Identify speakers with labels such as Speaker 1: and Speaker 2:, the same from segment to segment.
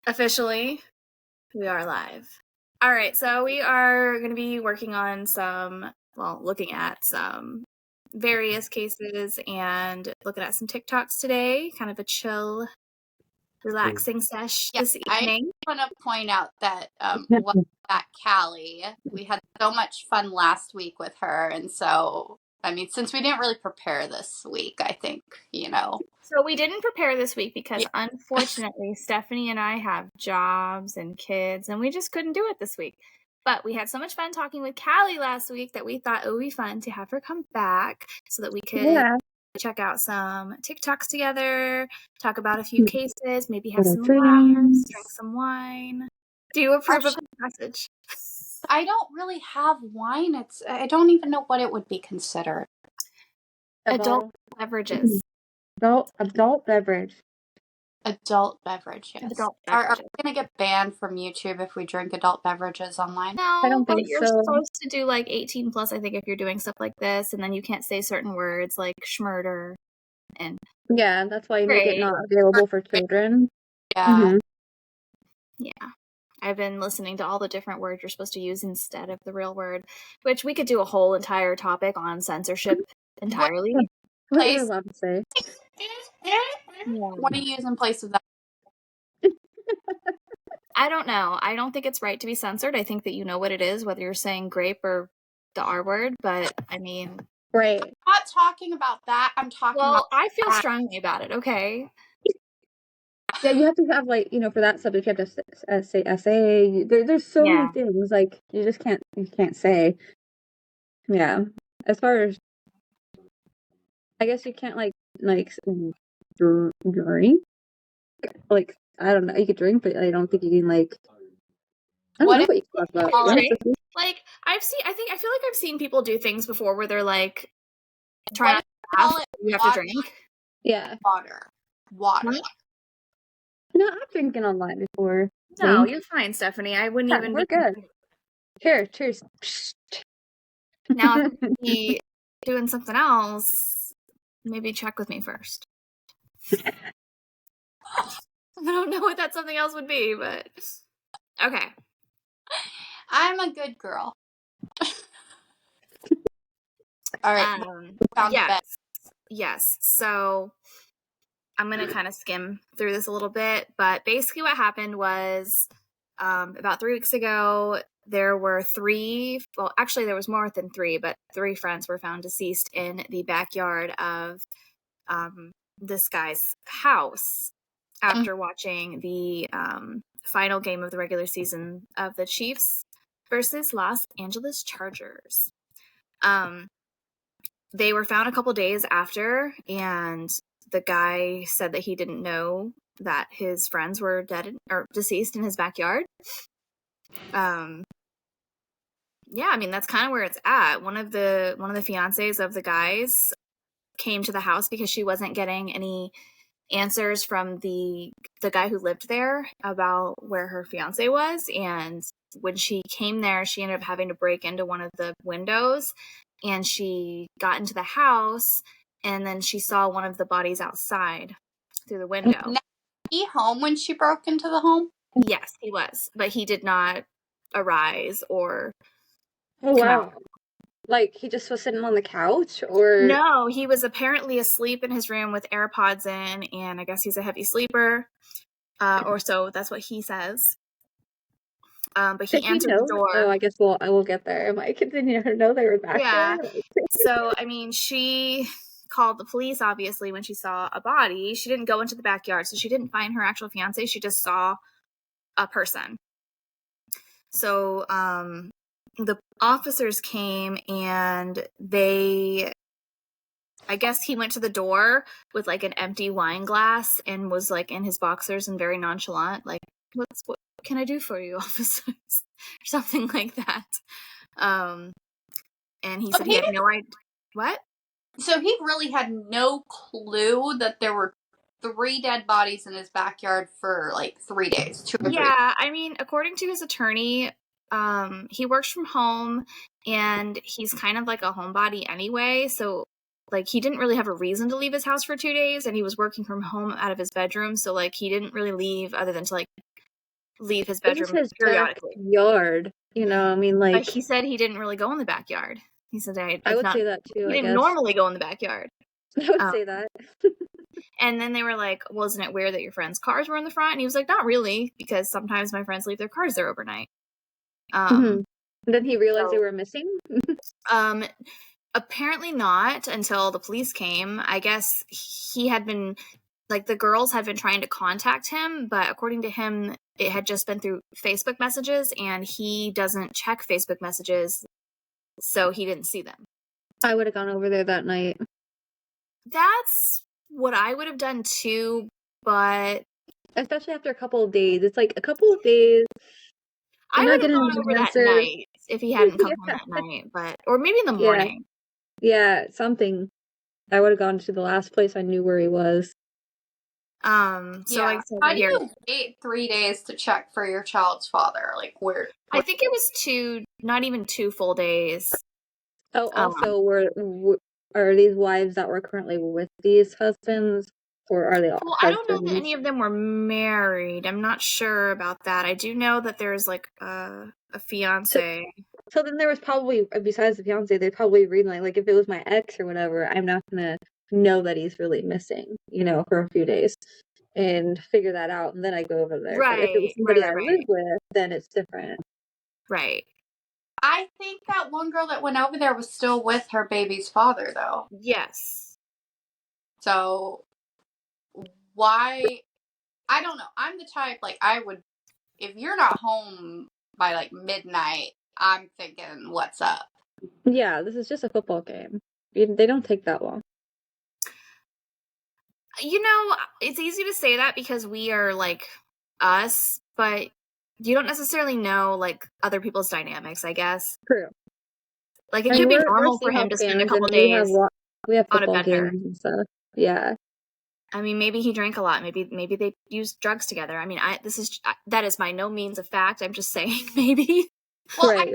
Speaker 1: Officially, we are live. All right, so we are going to be working on looking at some various cases and looking at some TikToks today. Kind of a chill, relaxing sesh this evening.
Speaker 2: I want to point out that that Callie, we had so much fun last week with her, and so since we didn't really prepare this week, I think
Speaker 1: So we didn't prepare this week because unfortunately Stephanie and I have jobs and kids, and we just couldn't do it this week. But we had so much fun talking with Callie last week that we thought it would be fun to have her come back so that we could check out some TikToks together, talk about a few cases, maybe have some laughs, drink some wine. Do you approve of the message?
Speaker 2: I don't really have wine. I don't even know what it would be considered.
Speaker 1: Adult beverages.
Speaker 3: Adult beverage.
Speaker 2: Adult beverage, yes.
Speaker 1: Adult
Speaker 2: Are we going to get banned from YouTube if we drink adult beverages online?
Speaker 1: No,
Speaker 3: I don't think
Speaker 1: you're supposed to do like 18 plus, I think, if you're doing stuff like this, and then you can't say certain words like schmurder. And
Speaker 3: yeah, that's why you make it not available for children.
Speaker 2: Yeah.
Speaker 3: Mm-hmm.
Speaker 1: Yeah. I've been listening to all the different words you're supposed to use instead of the real word, which we could do a whole entire topic on censorship entirely.
Speaker 3: What are you allowed to say?
Speaker 2: What do you use in place of that?
Speaker 1: I don't know. I don't think it's right to be censored. I think that you know what it is, whether you're saying grape or the R word, but
Speaker 3: Right.
Speaker 2: I'm not talking about that. I'm talking about
Speaker 1: I feel strongly about it, okay?
Speaker 3: Yeah, you have to have, for that subject, you have to say essay. There's so many things, you just can't say. Yeah. As far as, I guess you can't, drink. I don't know, you could drink, but I don't think you can, I don't know what you talk about.
Speaker 1: I feel like I've seen people do things before where they're, trying to laugh, you have to drink.
Speaker 3: Yeah.
Speaker 2: Water.
Speaker 3: No, I've drinking online before.
Speaker 1: No, you're fine, Stephanie. I wouldn't even.
Speaker 3: We're good. Cheers.
Speaker 1: Now, if you doing something else, maybe check with me first. I don't know what that something else would be, but okay.
Speaker 2: I'm a good girl. All right.
Speaker 1: Yes. So I'm going to kind of skim through this a little bit, but basically what happened was about 3 weeks ago, there were there was more than 3, but 3 friends were found deceased in the backyard of this guy's house after watching the final game of the regular season of the Chiefs versus Los Angeles Chargers. They were found a couple days after, and the guy said that he didn't know that his friends were dead or deceased in his backyard. That's kind of where it's at. One of the fiancés of the guys came to the house because she wasn't getting any answers from the guy who lived there about where her fiancé was, and when she came there, she ended up having to break into one of the windows, and she got into the house, and then she saw one of the bodies outside through the window.
Speaker 2: Was he home when she broke into the home?
Speaker 1: Yes, he was, but he did not arise or
Speaker 3: come out. He just was sitting on the couch, or?
Speaker 1: No, he was apparently asleep in his room with AirPods in, and I guess he's a heavy sleeper, or so that's what he says. But he answered the door.
Speaker 3: Oh, I guess I will get there. I might continue to know they were back there.
Speaker 1: So, she called the police, obviously, when she saw a body. She didn't go into the backyard, so she didn't find her actual fiancé. She just saw a person. So, the officers came, and I guess he went to the door with an empty wine glass and was in his boxers and very nonchalant, what can I do for you, officers? Or something like that. And he said he had no idea. What?
Speaker 2: So he really had no clue that there were 3 dead bodies in his backyard for 3 days. 2 or 3 days.
Speaker 1: According to his attorney, he works from home, and he's kind of like a homebody anyway, so he didn't really have a reason to leave his house for 2 days, and he was working from home out of his bedroom, so he didn't really leave other than to leave his
Speaker 3: It was
Speaker 1: bedroom
Speaker 3: his
Speaker 1: periodically.
Speaker 3: backyard. You know, I mean, like.
Speaker 1: But he said he didn't really go in the backyard. He said
Speaker 3: I would say that too,
Speaker 1: he
Speaker 3: I
Speaker 1: didn't
Speaker 3: guess.
Speaker 1: normally go in the backyard.
Speaker 3: I would say that.
Speaker 1: And then they were like, wasn't it weird that your friends' cars were in the front? And he was like, not really, because sometimes my friends leave their cars there overnight.
Speaker 3: And then he realized they were missing?
Speaker 1: Apparently not until the police came. I guess he had been, like, the girls had been trying to contact him, but according to him, it had just been through Facebook messages, and he doesn't check Facebook messages, so he didn't see them.
Speaker 3: I would have gone over there that night.
Speaker 1: That's what I would have done too, but...
Speaker 3: Especially after a couple of days. It's like a couple of days.
Speaker 1: I would have gone over that night if he hadn't come home that night, or maybe in the morning.
Speaker 3: Yeah, something. I would have gone to the last place I knew where he was.
Speaker 1: So
Speaker 2: yeah. How do you wait 3 days to check for your child's father? Like, where?
Speaker 1: I think it was not even 2 full days.
Speaker 3: Oh, also, are these wives that were currently with these husbands, or are they all?
Speaker 1: Well, I don't know that any of them were married. I'm not sure about that. I do know that there's like a fiance.
Speaker 3: So then there was probably, besides the fiance, they'd probably read like if it was my ex or whatever, I'm not gonna know that he's really missing, for a few days, and figure that out, and then I go over there.
Speaker 1: Right.
Speaker 3: But if it was somebody I live with, then it's different.
Speaker 1: Right.
Speaker 2: I think that one girl that went over there was still with her baby's father, though.
Speaker 1: Yes.
Speaker 2: So why? I don't know. I'm the type, like, I would, if you're not home by like midnight, I'm thinking, what's up?
Speaker 3: Yeah, this is just a football game. They don't take that long.
Speaker 1: It's easy to say that because we are like us, but you don't necessarily know like other people's dynamics, I guess.
Speaker 3: True.
Speaker 1: Like it could be normal for him to spend a couple days
Speaker 3: we have
Speaker 1: on a
Speaker 3: football
Speaker 1: bender
Speaker 3: games and stuff. Yeah.
Speaker 1: I mean, maybe he drank a lot. Maybe they used drugs together. I mean, that is by no means a fact. I'm just saying maybe.
Speaker 2: Well, right.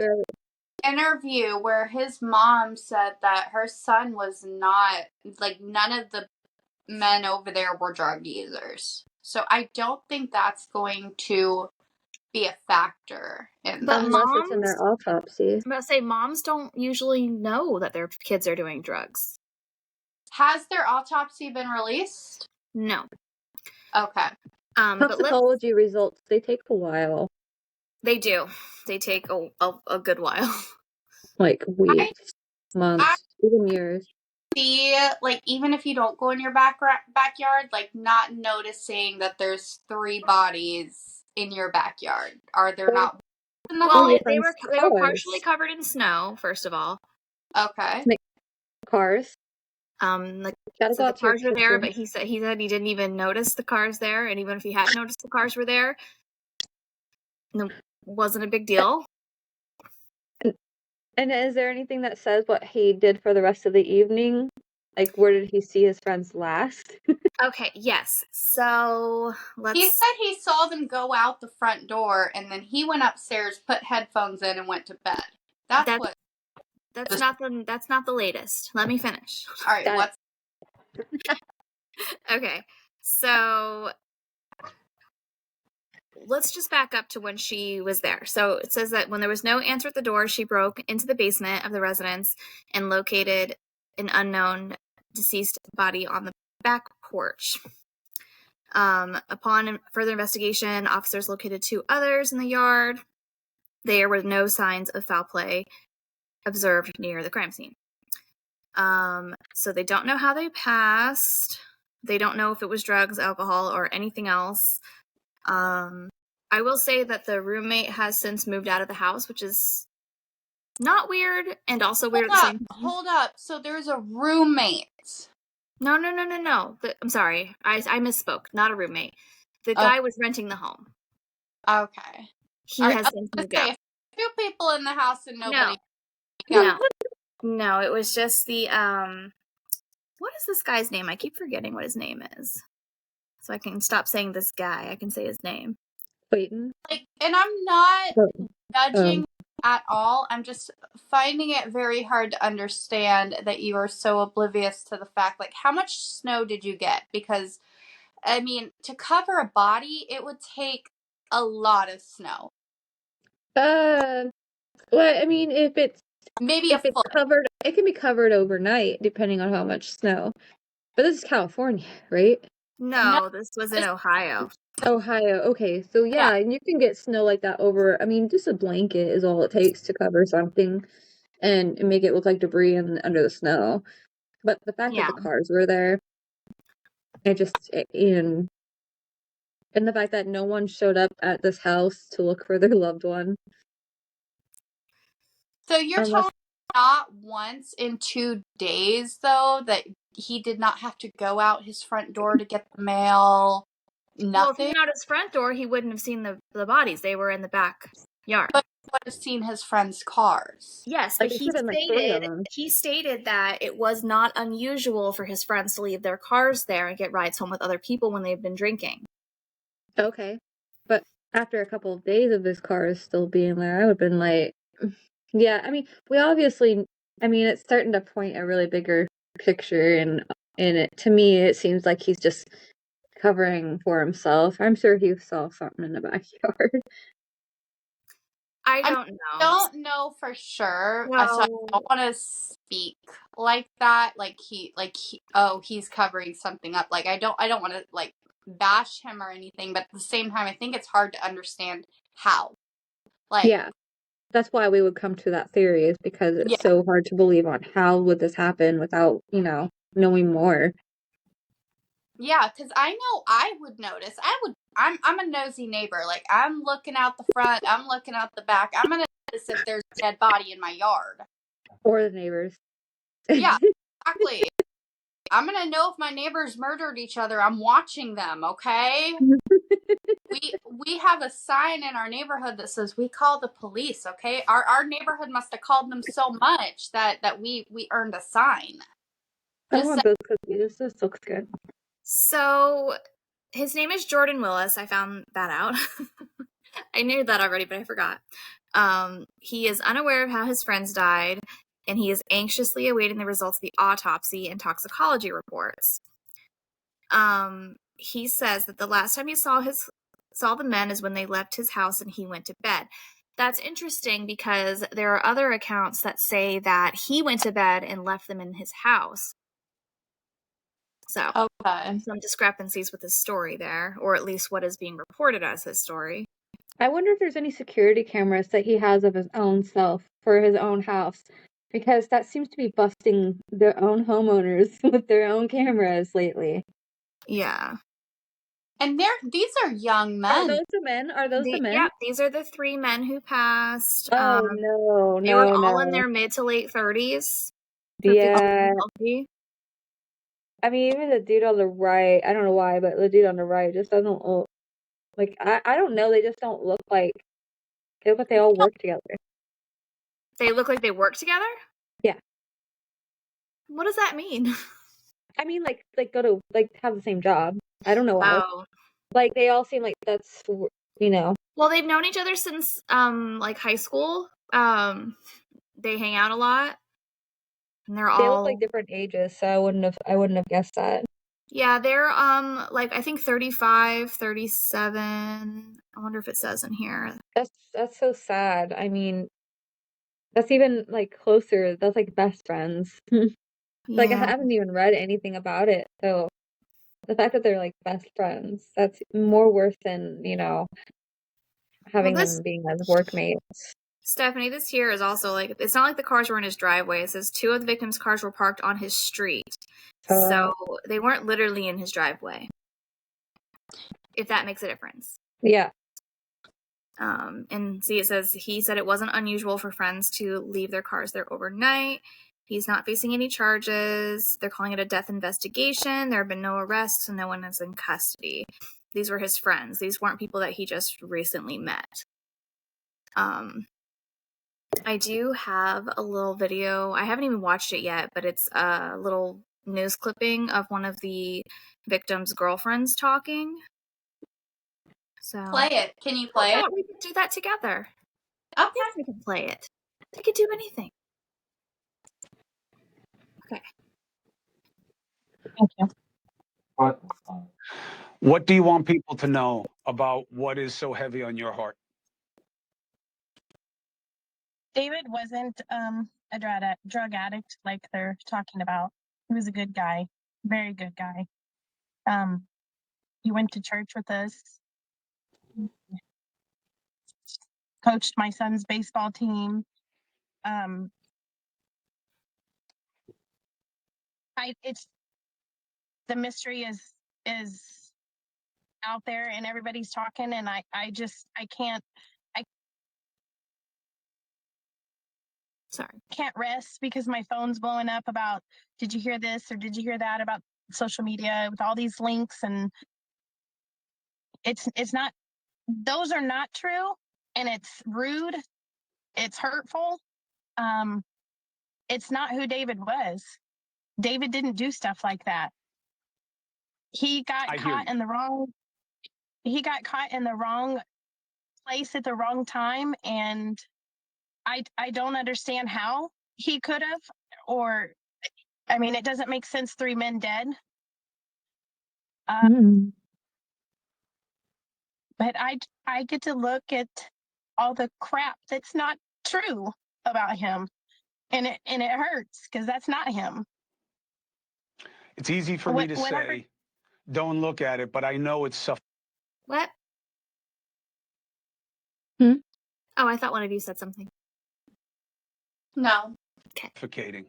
Speaker 2: Interview where his mom said that her son was not, like, none of the men over there were drug users. So I don't think that's going to be a factor.
Speaker 3: Unless it's in their autopsy.
Speaker 1: I'm about to say, moms don't usually know that their kids are doing drugs.
Speaker 2: Has their autopsy been released?
Speaker 1: No.
Speaker 2: Okay.
Speaker 3: Toxicology results, they take a while.
Speaker 1: They do. They take a good while.
Speaker 3: Like weeks, months, even years.
Speaker 2: See, like, even if you don't go in your backyard, like, not noticing that there's 3 bodies in your backyard. Are there not?
Speaker 1: Well, they were partially covered in snow, first of all.
Speaker 2: Okay.
Speaker 3: Cars.
Speaker 1: The cars were there, but he said he didn't even notice the cars there, and even if he had noticed the cars were there, it wasn't a big deal.
Speaker 3: And is there anything that says what he did for the rest of the evening? Like, where did he see his friends last?
Speaker 1: Okay, yes. So,
Speaker 2: He said he saw them go out the front door, and then he went upstairs, put headphones in, and went to bed. That's
Speaker 1: not the latest. Let me finish.
Speaker 2: All right,
Speaker 1: Okay, so let's just back up to when she was there. So it says that when there was no answer at the door, she broke into the basement of the residence and located an unknown deceased body on the back porch. Upon further investigation, officers located 2 others in the yard. There were no signs of foul play observed near the crime scene. So they don't know how they passed. They don't know if it was drugs, alcohol, or anything else. I will say that the roommate has since moved out of the house, which is not weird and also weird at the same time.
Speaker 2: Hold up. So there's a roommate.
Speaker 1: No. I'm sorry. I misspoke. Not a roommate. The guy was renting the home.
Speaker 2: Okay.
Speaker 1: He has since moved out.
Speaker 2: 2 people in the house and nobody.
Speaker 1: No, it was just the what is this guy's name? I keep forgetting what his name is. So I can stop saying this guy. I can say his name.
Speaker 3: Clayton.
Speaker 2: Like, and I'm not judging at all. I'm just finding it very hard to understand that you are so oblivious to the fact, like, how much snow did you get? Because, I mean, to cover a body, it would take a lot of snow.
Speaker 3: Well, I mean, if it's
Speaker 2: foot.
Speaker 3: covered, it can be covered overnight, depending on how much snow. But this is California, right?
Speaker 1: No, this was in Ohio.
Speaker 3: Ohio. Okay, so yeah, and you can get snow like that over. I mean, just a blanket is all it takes to cover something and make it look like debris under the snow. But the fact that the cars were there, and the fact that no one showed up at this house to look for their loved one.
Speaker 2: So you're telling me not once in 2 days, though, that he did not have to go out his front door to get the mail? Nothing?
Speaker 1: Well, if he went out his front door, he wouldn't have seen the bodies. They were in the backyard.
Speaker 2: But he would have seen his friend's cars.
Speaker 1: Yes, but he stated that it was not unusual for his friends to leave their cars there and get rides home with other people when they've been drinking.
Speaker 3: Okay. But after a couple of days of his cars still being there, I would have been like, yeah, I mean, it's starting to point a really bigger picture, and to me, it seems like he's just covering for himself. I'm sure he saw something in the backyard.
Speaker 1: I don't know
Speaker 2: for sure.
Speaker 1: Well,
Speaker 2: so I don't want to speak like that. He's covering something up. Like I don't want to like bash him or anything, but at the same time, I think it's hard to understand how.
Speaker 3: Yeah, that's why we would come to that theory, is because it's so hard to believe on how would this happen without, knowing more.
Speaker 2: Yeah, because I know I would notice. I'm a nosy neighbor. Like, I'm looking out the front. I'm looking out the back. I'm going to notice if there's a dead body in my yard.
Speaker 3: Or the neighbors.
Speaker 2: Yeah, exactly. I'm going to know if my neighbors murdered each other. I'm watching them, okay? we have a sign in our neighborhood that says we call the police, okay? Our neighborhood must have called them so much that we earned a sign.
Speaker 3: I want those cookies. This looks good.
Speaker 1: So, his name is Jordan Willis. I found that out. I knew that already, but I forgot. He is unaware of how his friends died, and he is anxiously awaiting the results of the autopsy and toxicology reports. He says that the last time he saw the men is when they left his house and he went to bed. That's interesting because there are other accounts that say that he went to bed and left them in his house. So, some discrepancies with his story there, or at least what is being reported as his story.
Speaker 3: I wonder if there's any security cameras that he has of his own self for his own house, because that seems to be busting their own homeowners with their own cameras lately.
Speaker 2: Yeah. And these are young men.
Speaker 3: Are those the men?
Speaker 1: Yeah, these are the 3 men who passed.
Speaker 3: Oh, no.
Speaker 1: They were all in their mid to late 30s.
Speaker 3: Yeah. I mean, even the dude on the right, I don't know why, but the dude on the right just doesn't look like, I don't know, they just don't look like they all work together.
Speaker 1: They look like they work together?
Speaker 3: Yeah.
Speaker 1: What does that mean?
Speaker 3: I mean, like go to, have the same job. I don't know why.
Speaker 1: Oh.
Speaker 3: Like, they all seem like that's,
Speaker 1: Well, they've known each other since, high school. They hang out a lot. And they
Speaker 3: look like different ages, so I wouldn't have guessed that.
Speaker 1: Yeah, they're, I think 35, 37. I wonder if it says in here.
Speaker 3: That's so sad. I mean, that's even, closer. That's, best friends. I haven't even read anything about it, so the fact that they're, best friends, that's more worth than, having them being as workmates.
Speaker 1: Stephanie, this here is also, it's not like the cars were in his driveway. It says 2 of the victims' cars were parked on his street. So they weren't literally in his driveway. If that makes a difference.
Speaker 3: Yeah.
Speaker 1: And see, it says he said it wasn't unusual for friends to leave their cars there overnight. He's not facing any charges. They're calling it a death investigation. There have been no arrests and no one is in custody. These were his friends. These weren't people that he just recently met. I do have a little video. I haven't even watched it yet, but it's a little news clipping of one of the victims' girlfriends talking. So
Speaker 2: play it. Can you play it?
Speaker 1: We could do that together.
Speaker 2: Okay.
Speaker 1: Yes, we can play it. We could do anything. Okay.
Speaker 2: Thank you.
Speaker 4: What do you want people to know about what is so heavy on your heart?
Speaker 5: David wasn't a drug addict like they're talking about. He was a good guy, very good guy. He went to church with us, coached my son's baseball team. It's the mystery is out there and everybody's talking, and I can't rest because my phone's blowing up about, did you hear this or did you hear that about social media with all these links, and it's not, those are not true, and it's rude, it's hurtful. It's not who David was. David didn't do stuff like that. He got caught in the wrong place at the wrong time, and I don't understand how he could have, or I mean, it doesn't make sense, 3 men dead. But I get to look at all the crap that's not true about him, and it hurts because that's not him.
Speaker 4: It's easy for me to say, don't look at it, but I know it's suffocating.
Speaker 1: What? Oh, I thought one of you said something.
Speaker 2: No.
Speaker 1: Okay.
Speaker 4: Suffocating.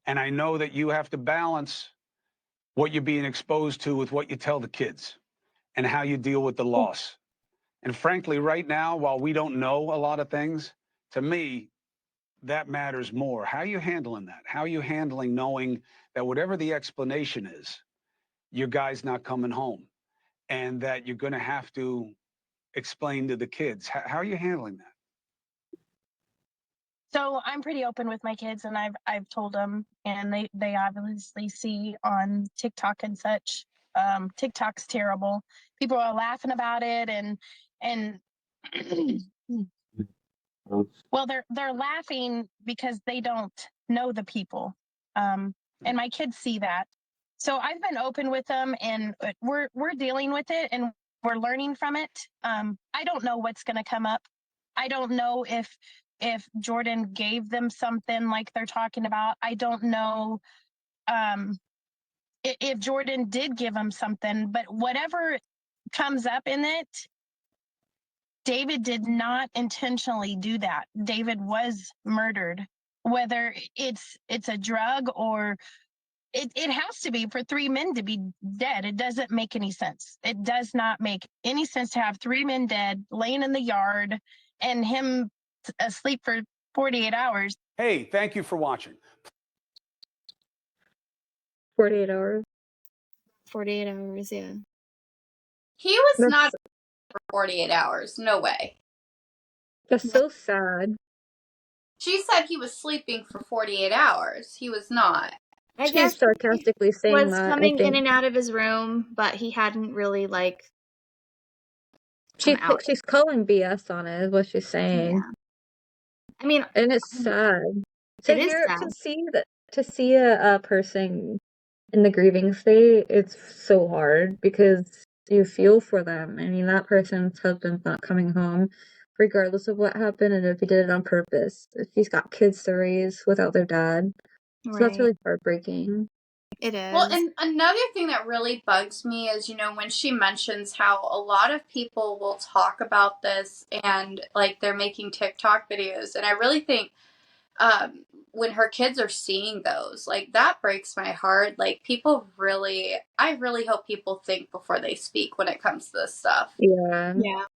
Speaker 4: And I know that you have to balance what you're being exposed to with what you tell the kids and how you deal with the loss. And frankly, right now, while we don't know a lot of things, to me, that matters more. How are you handling that? How are you handling knowing that whatever the explanation is, your guy's not coming home and that you're going to have to explain to the kids? How are you handling that?
Speaker 5: So I'm pretty open with my kids, and I've told them, and they obviously see on TikTok and such. TikTok's terrible. People are laughing about it, and well, they're laughing because they don't know the people, and my kids see that. So I've been open with them, and we're dealing with it, and we're learning from it. I don't know what's going to come up. I don't know if Jordan gave them something like they're talking about. I don't know if Jordan did give them something, but whatever comes up in it, David did not intentionally do that. David was murdered. Whether it's a drug or it has to be for 3 men to be dead. It doesn't make any sense. It does not make any sense to have 3 men dead, laying in the yard, and him asleep for 48 hours.
Speaker 4: Hey, thank you for watching.
Speaker 3: 48 hours.
Speaker 1: 48 hours, yeah.
Speaker 2: He was not for 48 hours. No way.
Speaker 3: That's so sad.
Speaker 2: She said he was sleeping for 48 hours. He was not.
Speaker 1: I guess
Speaker 3: She's sarcastically saying
Speaker 1: was
Speaker 3: that.
Speaker 1: Coming in and out of his room, but he hadn't really
Speaker 3: she's calling BS on it, is what she's saying.
Speaker 1: Yeah. I mean,
Speaker 3: and it's sad to see a person in the grieving state. It's so hard because you feel for them. I mean, that person's husband's not coming home, regardless of what happened, and if he did it on purpose, if he's got kids to raise without their dad. Right. So that's really heartbreaking.
Speaker 1: It is.
Speaker 2: Well, and another thing that really bugs me is, when she mentions how a lot of people will talk about this and they're making TikTok videos, and I really think when her kids are seeing those, that breaks my heart. I really hope people think before they speak when it comes to this stuff.
Speaker 3: Yeah.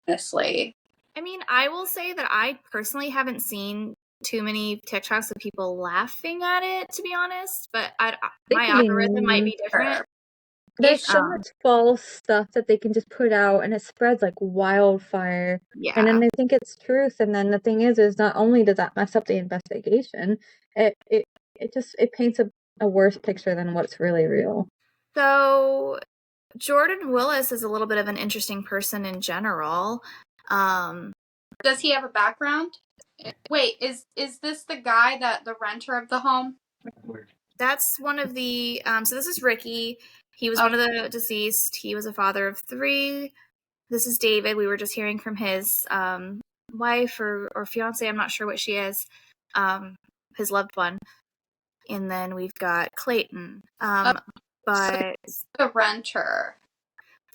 Speaker 2: Honestly.
Speaker 1: I mean, I will say that I personally haven't seen too many TikToks of people laughing at it, to be honest, but my algorithm might be different.
Speaker 3: There's so much false stuff that they can just put out, and it spreads like wildfire.
Speaker 1: Yeah.
Speaker 3: And then they think it's truth, and then the thing is not only does that mess up the investigation, it paints a worse picture than what's really real.
Speaker 1: So Jordan Willis is a little bit of an interesting person in general.
Speaker 2: Does he have a background? Wait, is this the guy the renter of the home?
Speaker 1: That's one of the, so this is Ricky. He was one of the deceased. He was a father of 3. This is David. We were just hearing from his wife or fiance. I'm not sure what she is. His loved one. And then we've got Clayton. But
Speaker 2: the renter.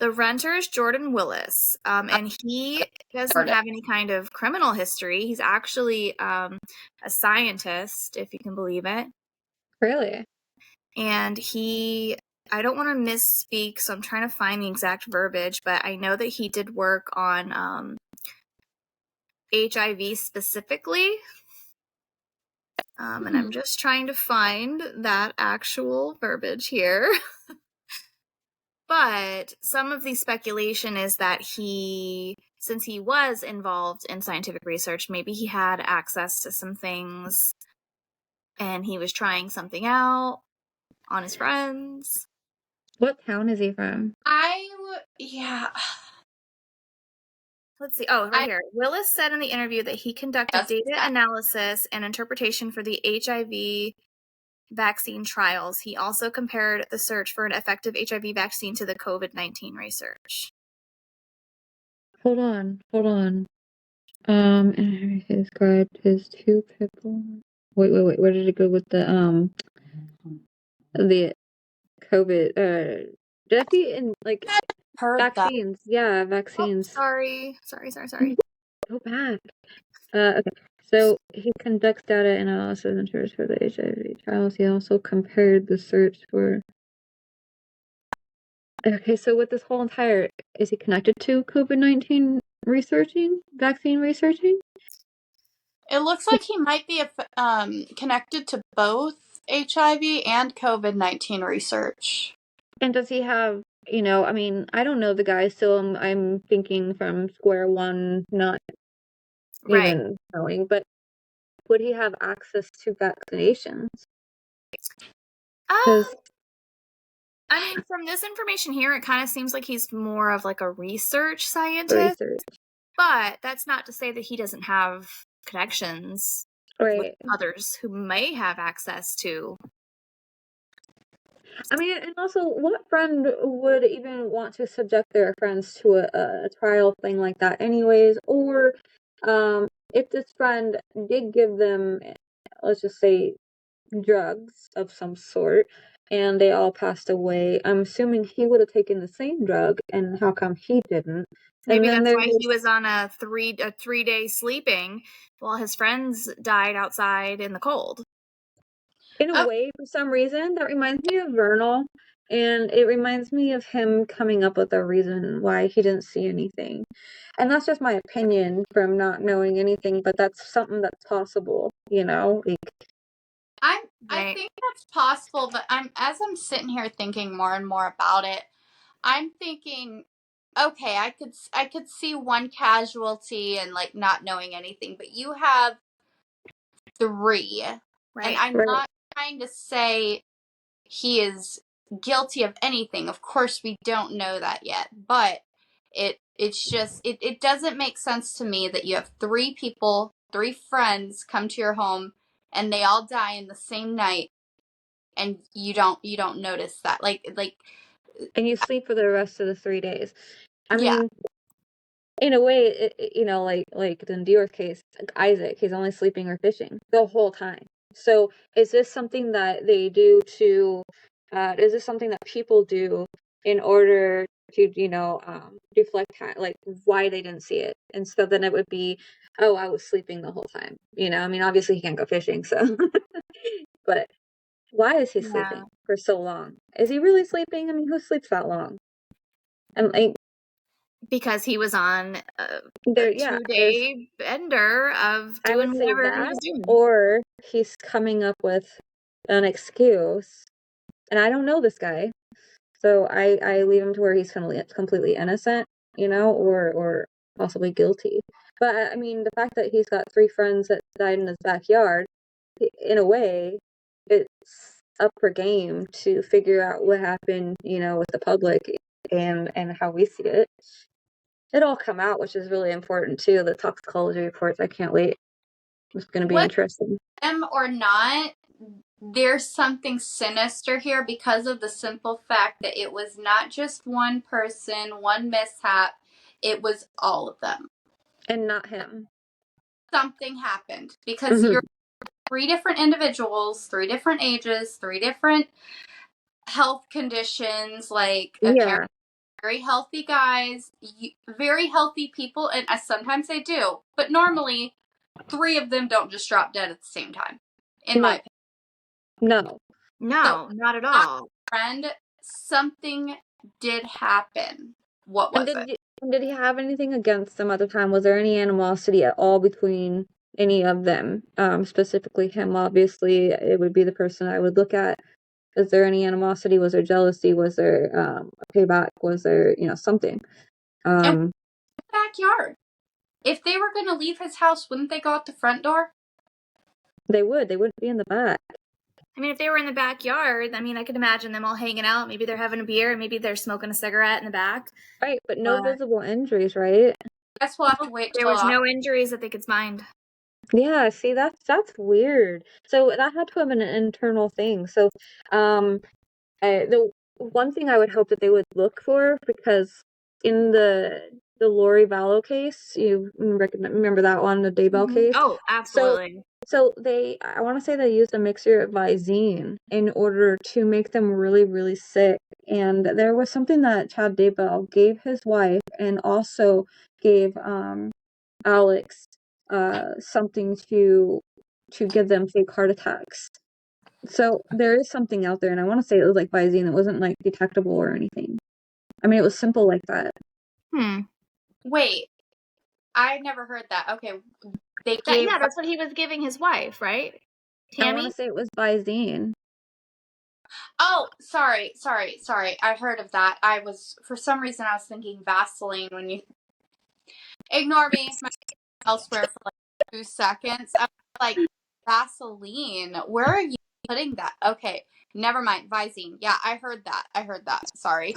Speaker 1: The renter is Jordan Willis, and he doesn't have any kind of criminal history. He's actually a scientist, if you can believe it.
Speaker 3: Really?
Speaker 1: And I don't want to misspeak, so I'm trying to find the exact verbiage, but I know that he did work on HIV specifically. And I'm just trying to find that actual verbiage here. But some of the speculation is that since he was involved in scientific research, maybe he had access to some things and he was trying something out on his friends.
Speaker 3: What town is he from?
Speaker 2: Yeah.
Speaker 1: Let's see. Oh, right here. Willis said in the interview that he conducted data analysis and interpretation for the HIV vaccine trials. He also compared the search for an effective HIV vaccine to the COVID-19 research.
Speaker 3: Hold on. And he described his 2 people. Wait. Where did it go with the COVID? Did that be in like vaccines? That. Yeah, vaccines.
Speaker 1: Oh, sorry.
Speaker 3: Go back. Okay. So he conducts data analysis and search for the HIV trials. He also compared the search for. Okay, so with this whole entire, is he connected to COVID-19 vaccine researching?
Speaker 2: It looks like he might be connected to both HIV and COVID-19 research.
Speaker 3: And does he have, I mean, I don't know the guy, so I'm thinking from square one, not even knowing, but would he have access to vaccinations?
Speaker 1: I mean, from this information here, it kind of seems like he's more of like a research scientist. But that's not to say that he doesn't have connections with others who may have access to.
Speaker 3: I mean, and also, what friend would even want to subject their friends to a trial thing like that anyways? Or if this friend did give them, let's just say, drugs of some sort, and they all passed away, I'm assuming he would have taken the same drug, and how come he didn't?
Speaker 1: Maybe that's why he was on a 3-day sleeping while his friends died outside in the cold.
Speaker 3: In a way, for some reason, that reminds me of Vernal, and it reminds me of him coming up with a reason why he didn't see anything. And that's just my opinion from not knowing anything, but that's something that's possible,
Speaker 2: I think that's possible, but as I'm sitting here thinking more and more about it, I'm thinking, okay, I could see one casualty and like not knowing anything, but you have 3. And I'm not trying to say he is guilty of anything. Of course, we don't know that yet, but it's just it doesn't make sense to me that you have 3 people, 3 friends come to your home and they all die in the same night, and you don't notice that, like
Speaker 3: and you sleep for the rest of the 3 days. I mean, in a way, like in Deorr's case, like Isaac, he's only sleeping or fishing the whole time. So is this something that they do is this something that people do in order to, deflect like why they didn't see it? And so then it would be, oh, I was sleeping the whole time. I mean, obviously he can't go fishing, so, but why is he sleeping for so long? Is he really sleeping? I mean, who sleeps that long? And like,
Speaker 1: because he was on a 2-day bender of doing whatever he was doing.
Speaker 3: Or he's coming up with an excuse, and I don't know this guy, so I leave him to where he's completely innocent, or possibly guilty. But I mean, the fact that he's got 3 friends that died in his backyard, in a way, it's up for game to figure out what happened, with the public and how we see it. It'll all come out, which is really important too. The toxicology reports, I can't wait. It's going to be interesting.
Speaker 2: Them or not, there's something sinister here because of the simple fact that it was not just one person, one mishap. It was all of them.
Speaker 3: And not him.
Speaker 2: Something happened because you're 3 different individuals, 3 different ages, 3 different health conditions, like apparently very healthy guys, very healthy people, and sometimes they do, but normally 3 of them don't just drop dead at the same time, in my opinion.
Speaker 1: No, not at all.
Speaker 2: Friend, something did happen. What was it?
Speaker 3: Did he have anything against them at the time? Was there any animosity at all between any of them? Specifically him, obviously, it would be the person I would look at. Is there any animosity? Was there jealousy? Was there a payback? Was there, something?
Speaker 2: And backyard. If they were going to leave his house, wouldn't they go out the front door?
Speaker 3: They would. They wouldn't be in the back.
Speaker 1: I mean, if they were in the backyard, I could imagine them all hanging out. Maybe they're having a beer. Maybe they're smoking a cigarette in the back.
Speaker 3: Right, but no visible injuries, right?
Speaker 2: I guess we'll have to wait.
Speaker 1: There was no injuries that they could find.
Speaker 3: Yeah, see, that's weird. So that had to have been an internal thing. So, the one thing I would hope that they would look for, because in the Lori Vallow case, you remember that one, the Daybell case?
Speaker 1: Oh, absolutely.
Speaker 3: So I want to say they used a mixture of Visine in order to make them really, really sick. And there was something that Chad Daybell gave his wife and also gave Alex something to give them fake heart attacks. So there is something out there, and I want to say it was like Visine. It wasn't like detectable or anything. I mean, it was simple like that.
Speaker 2: Wait, I never heard that. Okay,
Speaker 1: that's what he was giving his wife, right? Tammy?
Speaker 3: I want to say it was Visine.
Speaker 2: Oh, sorry. I heard of that. For some reason, I was thinking Vaseline when you ignore me elsewhere for like 2 seconds. I was like, Vaseline, where are you putting that? Okay, never mind. Visine. Yeah, I heard that. Sorry.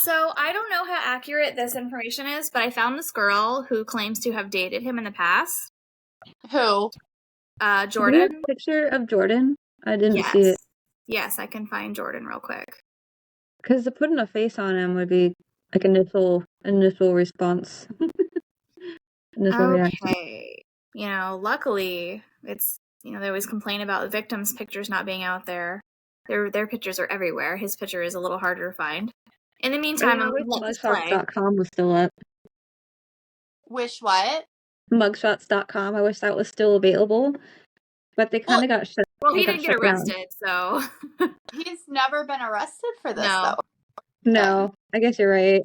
Speaker 1: So I don't know how accurate this information is, but I found this girl who claims to have dated him in the past.
Speaker 2: Who?
Speaker 1: Jordan.
Speaker 3: Do you have a picture of Jordan? I didn't see it.
Speaker 1: Yes, I can find Jordan real quick.
Speaker 3: Because putting a face on him would be like initial response.
Speaker 1: Okay. Luckily, it's, they always complain about the victims' pictures not being out there. Their pictures are everywhere. His picture is a little harder to find. In the meantime, I'm
Speaker 3: Mugshots.com was still up.
Speaker 2: Wish what?
Speaker 3: Mugshots.com. I wish that was still available. But they kind of got shut down.
Speaker 1: Well, he didn't get arrested, so.
Speaker 2: He's never been arrested for this, though.
Speaker 3: No, I guess you're right.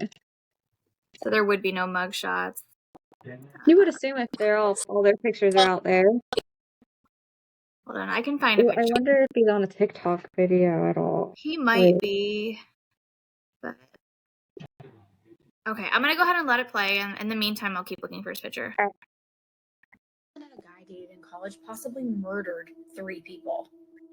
Speaker 1: So there would be no mugshots.
Speaker 3: You would assume if they're all their pictures are out there.
Speaker 1: Hold on, I can find a picture.
Speaker 3: I wonder if he's on a TikTok video at all.
Speaker 1: He might be. But... Okay, I'm going to go ahead and let it play, and in the meantime, I'll keep looking for his picture.
Speaker 6: A guy dated in college possibly murdered 3 people.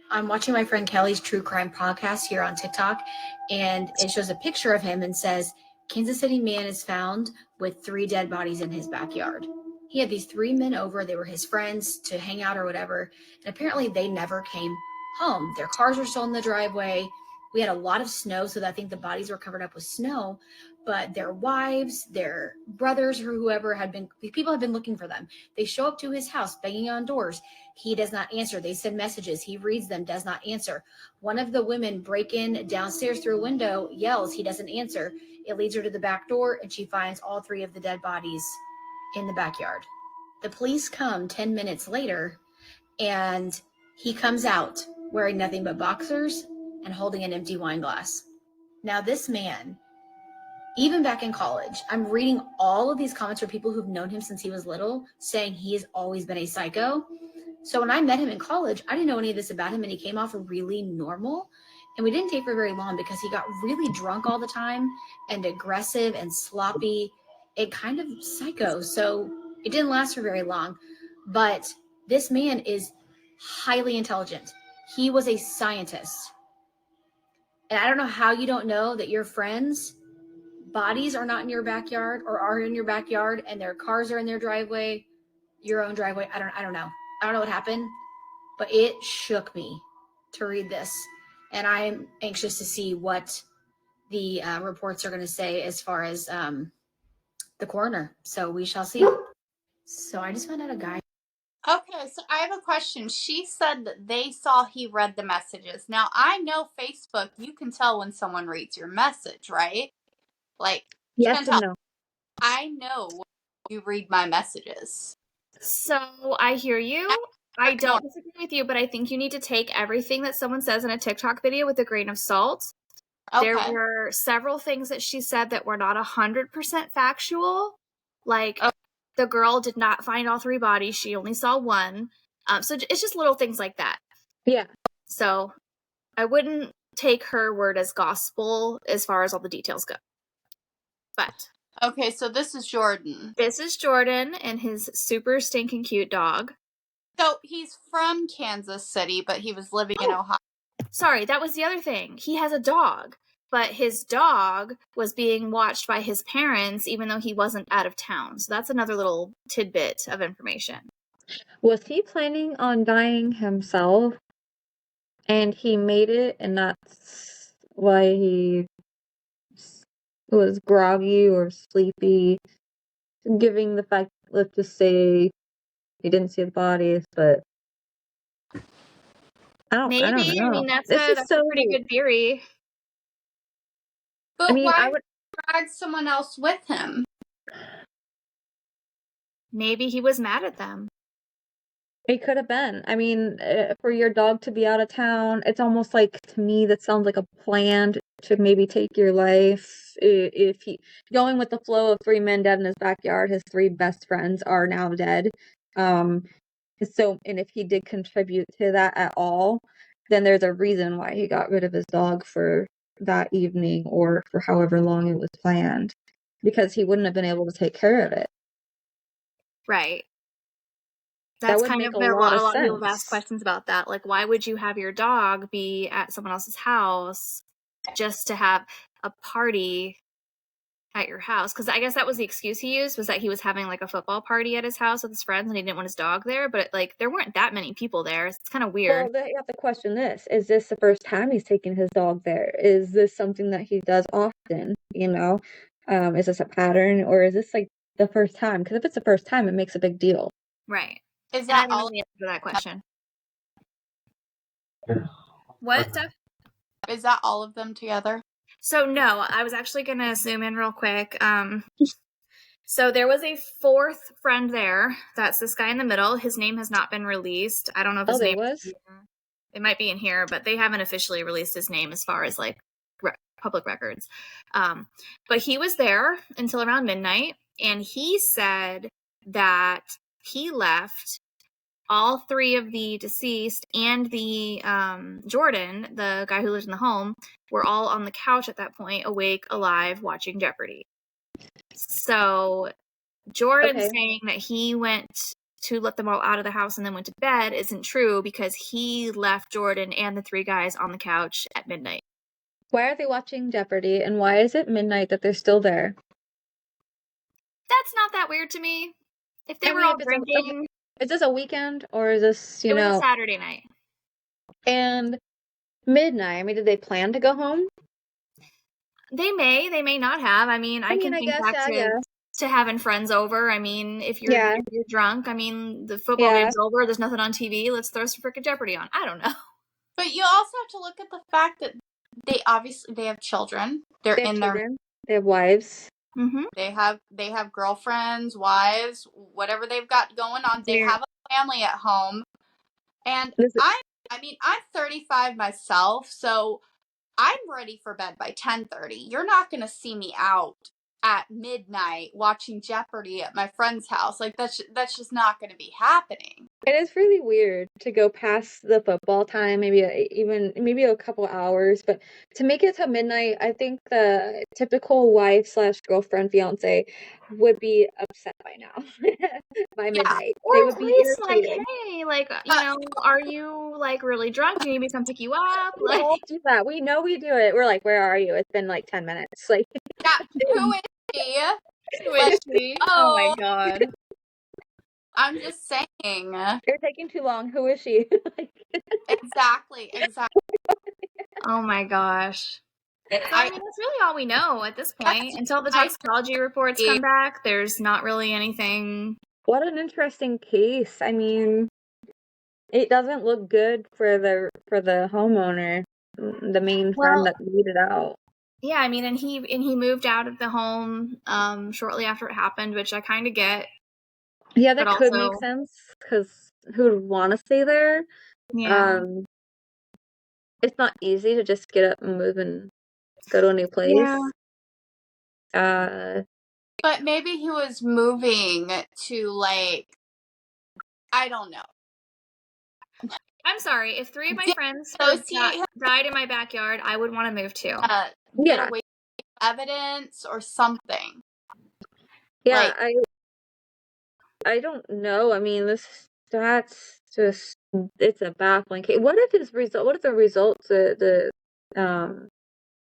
Speaker 6: I'm watching my friend Kelly's true crime podcast here on TikTok, and it shows a picture of him and says, Kansas City man is found with 3 dead bodies in his backyard. He had these 3 men over. They were his friends to hang out or whatever, and apparently they never came home. Their cars were still in the driveway. We had a lot of snow, so I think the bodies were covered up with snow, but their wives, their brothers, or whoever people had been looking for them. They show up to his house, banging on doors. He does not answer. They send messages. He reads them, does not answer. One of the women break in downstairs through a window, yells, he doesn't answer. It leads her to the back door, and she finds all 3 of the dead bodies in the backyard. The police come 10 minutes later, and he comes out wearing nothing but boxers and holding an empty wine glass. Now, this man, even back in college, I'm reading all of these comments from people who've known him since he was little, saying he has always been a psycho. So when I met him in college, I didn't know any of this about him, and he came off really normal. And we didn't date for very long because he got really drunk all the time and aggressive and sloppy and kind of psycho. So it didn't last for very long. But this man is highly intelligent. He was a scientist. And I don't know how you don't know that your friends' bodies are not in your backyard or are in your backyard and their cars are in their driveway, your own driveway. I don't know. I don't know what happened, but it shook me to read this. And I'm anxious to see what the reports are going to say as far as the coroner. So we shall see. So I just found out a guy.
Speaker 2: Okay, so I have a question. She said that they saw he read the messages. Now, I know Facebook, you can tell when someone reads your message, right? Like, you
Speaker 3: Yes
Speaker 2: can
Speaker 3: and
Speaker 2: tell.
Speaker 3: no.
Speaker 2: I know when you read my messages.
Speaker 1: So I hear you. I don't disagree with you, but I think you need to take everything that someone says in a TikTok video with a grain of salt.
Speaker 2: Okay.
Speaker 1: There were several things that she said that were not 100% factual. Like, the girl did not find all 3 bodies. She only saw one. So it's just little things like that.
Speaker 3: Yeah.
Speaker 1: So I wouldn't take her word as gospel as far as all the details go. But
Speaker 2: Okay, so this is Jordan.
Speaker 1: this is Jordan and his super stinking cute dog.
Speaker 2: So he's from Kansas City, but he was living in Ohio.
Speaker 1: Sorry, that was the other thing. He has a dog, but his dog was being watched by his parents even though he wasn't out of town. So that's another little tidbit of information.
Speaker 3: Was he planning on dying himself? And he made it, and that's why he was groggy or sleepy, giving the fact, let's just say, he didn't see the bodies, but I don't
Speaker 1: Maybe.
Speaker 3: know.
Speaker 1: I mean, that's
Speaker 3: This is
Speaker 1: a pretty good theory.
Speaker 2: But
Speaker 3: I mean,
Speaker 2: why
Speaker 3: I would
Speaker 2: drag someone else with him?
Speaker 1: Maybe he was mad at them.
Speaker 3: It could have been. I mean, for your dog to be out of town, it's almost like, to me, that sounds like a plan to maybe take your life. If he going with the flow of 3 men dead in his backyard, his 3 best friends are now dead. So, and if he did contribute to that at all, then there's a reason why he got rid of his dog for that evening or for however long it was planned, because he wouldn't have been able to take care of it.
Speaker 1: Right.
Speaker 3: That
Speaker 1: That's
Speaker 3: would
Speaker 1: kind
Speaker 3: make
Speaker 1: of
Speaker 3: a
Speaker 1: been
Speaker 3: lot
Speaker 1: what
Speaker 3: of
Speaker 1: a lot of people have
Speaker 3: sense.
Speaker 1: asked questions about that. Like, why would you have your dog be at someone else's house just to have a party at your house? Because I guess that was the excuse he used, was that he was having like a football party at his house with his friends and he didn't want his dog there. But like, there weren't that many people there. It's kind of weird.
Speaker 3: Well, you have to question this. Is this the first time he's taking his dog there? Is this something that he does often? You know, is this a pattern, or is this like the first time? Because if it's the first time, it makes a big deal.
Speaker 1: Right.
Speaker 2: Is
Speaker 1: And I
Speaker 2: that
Speaker 1: don't know
Speaker 2: all?
Speaker 1: the answer to that question. What, Steph?
Speaker 2: Is that all of them together?
Speaker 1: So no, I was actually gonna zoom in real quick. So there was a 4th friend there. That's this guy in the middle. His name has not been released. I don't know if his name
Speaker 3: was.
Speaker 1: It might be in here, but they haven't officially released his name as far as like public records. But he was there until around midnight, and he said that he left all 3 of the deceased and the Jordan, the guy who lived in the home, were all on the couch at that point, awake, alive, watching Jeopardy. So Jordan saying that he went to let them all out of the house and then went to bed isn't true, because he left Jordan and the 3 guys on the couch at midnight.
Speaker 3: Why are they watching Jeopardy, and why is it midnight that they're still there?
Speaker 1: That's not that weird to me. If they were all drinking...
Speaker 3: Is this a weekend, or is this,
Speaker 1: It was a Saturday night.
Speaker 3: And midnight, I mean, did they plan to go home?
Speaker 1: They may not have. I mean, I can think back to having friends over. I mean, if you're drunk, I mean, the football game's over, there's nothing on TV, let's throw some freaking Jeopardy on. I don't know.
Speaker 2: But you also have to look at the fact that they have children. They
Speaker 3: have wives.
Speaker 2: Mm-hmm. They have girlfriends, wives, whatever they've got going on. They have a family at home. And I'm 35 myself, so I'm ready for bed by 10:30. You're not going to see me out at midnight watching Jeopardy at my friend's house. Like, that's just not going to be happening.
Speaker 3: It is really weird to go past the football time, maybe a couple hours, but to make it to midnight, I think the typical wife / girlfriend, fiance would be upset by now. By midnight,
Speaker 1: or
Speaker 3: they would be irritated.
Speaker 1: Like, hey, like, you know, are you like really drunk? Do you need me to come pick you up?
Speaker 3: We all do that. We know we do it. We're like, where are you? It's been like 10 minutes. Like,
Speaker 2: who is she?
Speaker 1: Who is she? Oh my god.
Speaker 2: I'm just saying.
Speaker 3: You're taking too long. Who is she?
Speaker 2: Exactly.
Speaker 1: Oh my gosh. So, I mean, that's really all we know at this point. Until the toxicology reports come back, there's not really anything.
Speaker 3: What an interesting case. I mean, it doesn't look good for the homeowner, the main friend that made it out.
Speaker 1: Yeah, I mean, and he moved out of the home shortly after it happened, which I kind of get.
Speaker 3: Yeah, that could make sense, because who would want to stay there?
Speaker 1: Yeah.
Speaker 3: It's not easy to just get up and move and go to a new place.
Speaker 1: Yeah.
Speaker 2: But maybe he was moving to, like, I don't know.
Speaker 1: I'm sorry. If 3 of my friends died in my backyard, I would want to move too.
Speaker 2: Get away from evidence or something.
Speaker 3: Yeah, I don't know. I mean, that's just, it's a baffling case. What if the results, the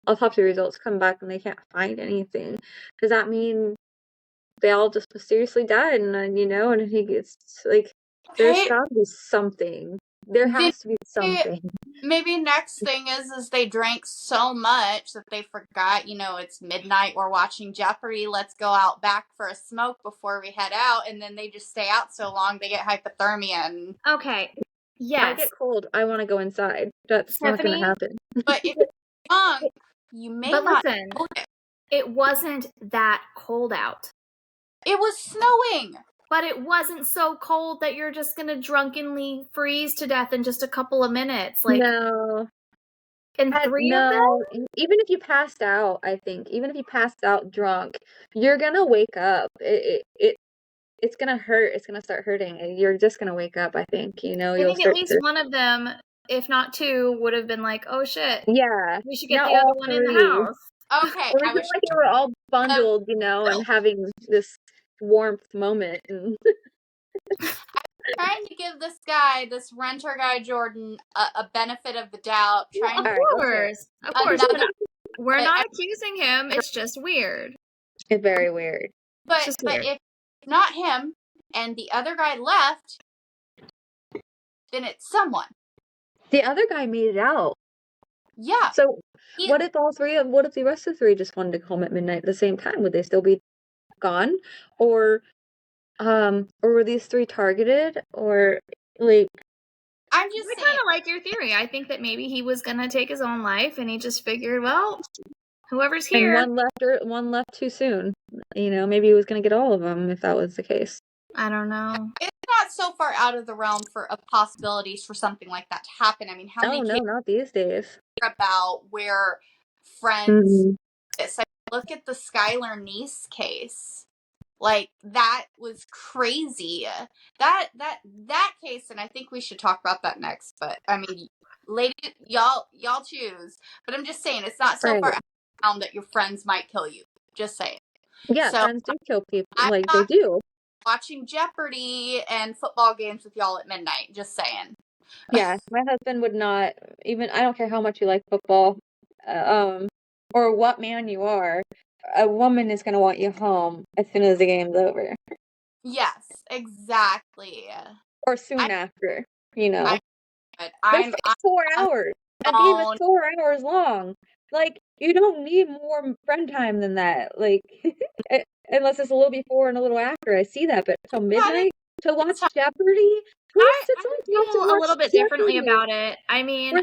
Speaker 3: autopsy results come back and they can't find anything? Does that mean they all just mysteriously died, and then, and he gets, like, there's gotta be something. There has to be something.
Speaker 2: Maybe next thing is they drank so much that they forgot, it's midnight, we're watching Jeopardy, let's go out back for a smoke before we head out, and then they just stay out so long they get hypothermia. And
Speaker 1: okay. Yes.
Speaker 3: I get cold, I want to go inside. That's Stephanie, not gonna happen.
Speaker 2: But if you're drunk, you may not know it.
Speaker 1: It wasn't that cold out.
Speaker 2: It was snowing.
Speaker 1: But it wasn't so cold that you're just going to drunkenly freeze to death in just a couple of minutes. Like,
Speaker 3: no.
Speaker 1: And 3 of them?
Speaker 3: Even if you passed out, I think, even if you passed out drunk, you're going to wake up. It's going to hurt. It's going to start hurting. You're just going to wake up, I think.
Speaker 1: I think at least one of them, if not 2, would have been like, oh shit.
Speaker 3: Yeah.
Speaker 1: We should get the other one in the house.
Speaker 2: Okay.
Speaker 3: It was like they were all bundled, and having this warmth moment. And
Speaker 2: I'm trying to give this renter guy Jordan a benefit of the doubt.
Speaker 1: Of course. We're not accusing him. It's just weird.
Speaker 3: It's very weird.
Speaker 2: But if not him and the other guy left, then it's someone.
Speaker 3: The other guy made it out.
Speaker 2: Yeah.
Speaker 3: So what if the rest of the 3 just wanted to go home at midnight at the same time? Would they still be gone? Or were these 3 targeted? Or, like,
Speaker 1: I kind of like your theory. I think that maybe he was gonna take his own life, and he just figured, well, whoever's here.
Speaker 3: And one left too soon. Maybe he was gonna get all of them if that was the case.
Speaker 1: I don't know.
Speaker 2: It's not so far out of the realm of possibilities for something like that to happen. I mean, how many kids
Speaker 3: not these days.
Speaker 2: About where friends. So look at the Skylar Niece case. Like, that was crazy. That case, and I think we should talk about that next. But I mean, lady, y'all choose. But I'm just saying, it's not so far out that your friends might kill you. Just saying.
Speaker 3: Yeah, friends do kill people. Like, they do.
Speaker 2: Watching Jeopardy and football games with y'all at midnight. Just saying.
Speaker 3: Yeah, my husband would not even. I don't care how much you like football, or what man you are. A woman is going to want you home as soon as the game's over.
Speaker 2: Yes, exactly.
Speaker 3: Or soon after,
Speaker 2: I'm
Speaker 3: 4 hours. A game is 4 hours long. Like, you don't need more friend time than that. Like, unless it's a little before and a little after. I see that, but till midnight to watch Jeopardy.
Speaker 1: I feel a little bit differently about it. I mean,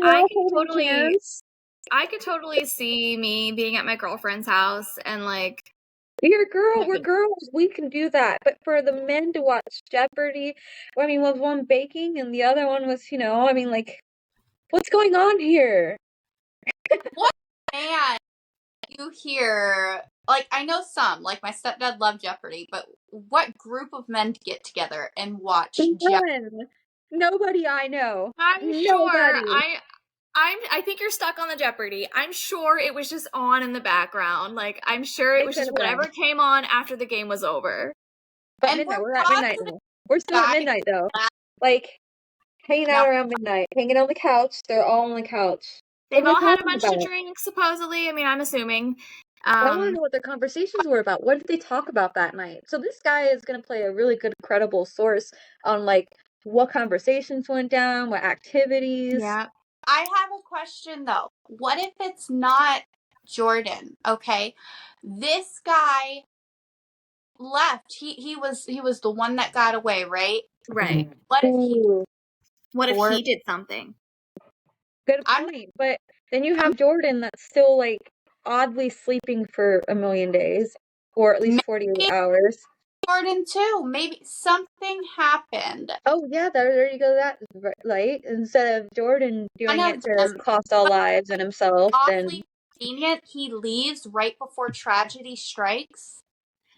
Speaker 1: I could totally see me being at my girlfriend's house and, like,
Speaker 3: we're girls, we can do that. But for the men to watch Jeopardy, I mean, was one baking and the other one was, I mean, like, what's going on here?
Speaker 2: What man you hear? Like, I know some, like my stepdad loved Jeopardy, but what group of men to get together and watch Jeopardy?
Speaker 3: Nobody I know.
Speaker 1: I think you're stuck on the Jeopardy. I'm sure it was just on in the background. Like, I'm sure it was just whatever came on after the game was over.
Speaker 3: But midnight, we're at midnight now. We're still at midnight, though. Like, hanging out around midnight. Hanging on the couch. They're all on the couch.
Speaker 1: They've all had a bunch to drink, supposedly. I mean, I'm assuming.
Speaker 3: I want to know what their conversations were about. What did they talk about that night? So this guy is going to play a really good, credible source on, like, what conversations went down, what activities.
Speaker 1: Yeah.
Speaker 2: I have a question, though. What if it's not Jordan, okay? This guy left. He was the one that got away, right?
Speaker 1: Right.
Speaker 2: What if
Speaker 1: he did something?
Speaker 3: Good point. But then you have Jordan that's still, like, oddly sleeping for a million days, or at least 48 hours.
Speaker 2: Jordan too. Maybe something happened.
Speaker 3: Oh yeah, there you go. That right. Instead of Jordan doing it to cost all lives and himself,
Speaker 2: awfully convenient. He leaves right before tragedy strikes.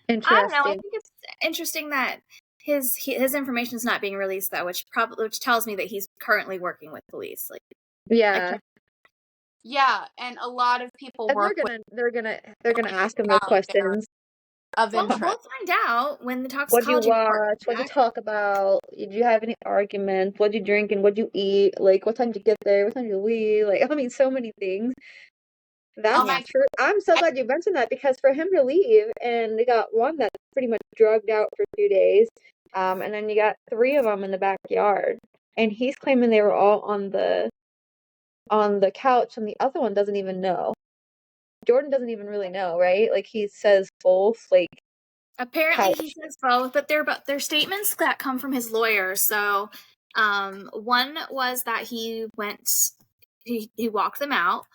Speaker 3: Interesting.
Speaker 1: I don't know. I think it's interesting that his information is not being released, though, which tells me that he's currently working with police. Like,
Speaker 3: yeah.
Speaker 2: Yeah, and a lot of people
Speaker 3: they're gonna ask him those questions.
Speaker 2: Of interest.
Speaker 1: We'll find out when the toxicology.
Speaker 3: What'd you watch? What'd you talk about? Did you have any arguments? What'd you drink and what'd you eat? Like, what time did you get there? What time did you leave? Like, I mean, so many things. That's true. I'm so glad you mentioned that, because for him to leave and they got one that's pretty much drugged out for 2 days, and then you got 3 of them in the backyard, and he's claiming they were all on the couch, and the other one doesn't even know. Jordan doesn't even really know, right? Like, he says both, like,
Speaker 1: apparently he says both, but they're statements that come from his lawyer. So, one was that he walked them out,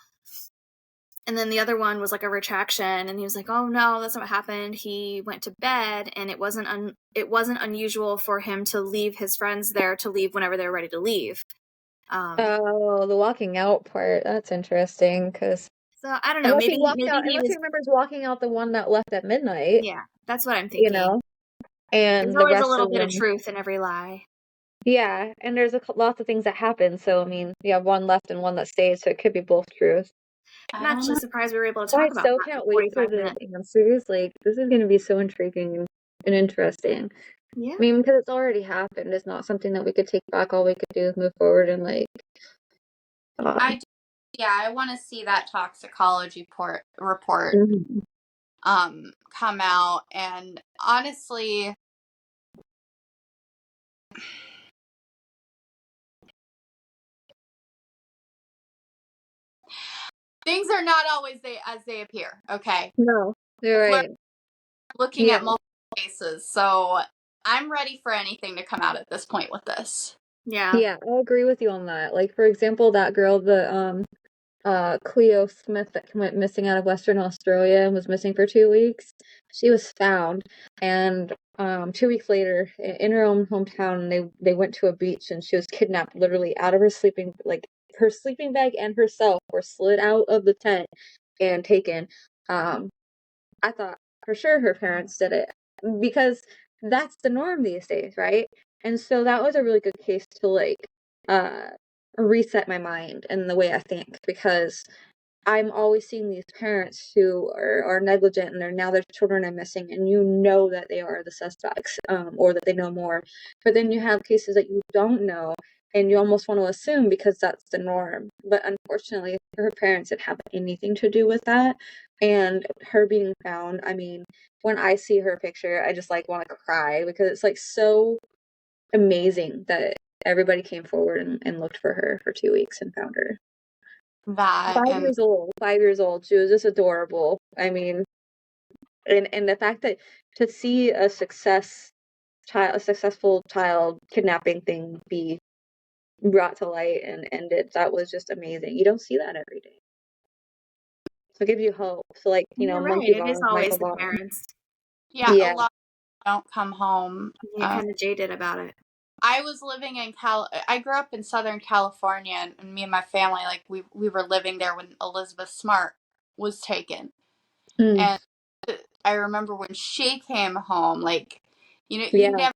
Speaker 1: and then the other one was like a retraction, and he was like, "Oh no, that's not what happened. He went to bed, and it wasn't unusual for him to leave his friends there to leave whenever they're ready to leave."
Speaker 3: The walking out part, that's interesting, because
Speaker 1: so I don't know.
Speaker 3: Unless he remembers walking out the one that left at midnight.
Speaker 1: Yeah, that's what I'm thinking.
Speaker 3: You know, and
Speaker 1: there's always a little bit of truth in every lie.
Speaker 3: Yeah, and there's lots of things that happen. So I mean, you have one left and one that stays, so it could be both truths.
Speaker 1: I'm actually surprised we were able to talk about that.
Speaker 3: I can't wait for the answers. Like, this is going to be so intriguing and interesting.
Speaker 1: Yeah.
Speaker 3: I mean, because it's already happened. It's not something that we could take back. All we could do is move forward and, like...
Speaker 2: I want to see that toxicology report come out. And honestly... things are not always as they appear, okay?
Speaker 3: No, you're right.
Speaker 2: Looking at multiple cases, so I'm ready for anything to come out at this point with this.
Speaker 3: Yeah, I'll agree with you on that. Like, for example, that girl, the Cleo Smith, that went missing out of Western Australia and was missing for 2 weeks. She was found, and 2 weeks later, in her own hometown, they went to a beach, and she was kidnapped literally out of her sleeping bag, and herself were slid out of the tent and taken. I thought for sure her parents did it, because that's the norm these days, right? And so that was a really good case to, like, reset my mind and the way I think, because I'm always seeing these parents who are negligent, and now their children are missing, and you know that they are the suspects, or that they know more. But then you have cases that you don't know, and you almost want to assume because that's the norm. But unfortunately, her parents didn't have anything to do with that. And her being found, I mean, when I see her picture, I just, like, want to cry, because it's, like, so amazing that everybody came forward and looked for her for 2 weeks and found her. 5 years old. 5 years old. She was just adorable. I mean, and the fact that to see a successful child kidnapping thing be brought to light and ended, that was just amazing. You don't see that every day. So it gives you hope. So, like,
Speaker 1: You're right. It is always the parents.
Speaker 2: Yeah, a lot don't come home.
Speaker 1: You're kind of jaded about it.
Speaker 2: I was living in I grew up in Southern California, and me and my family, like, we were living there when Elizabeth Smart was taken. And I remember when she came home, like, you never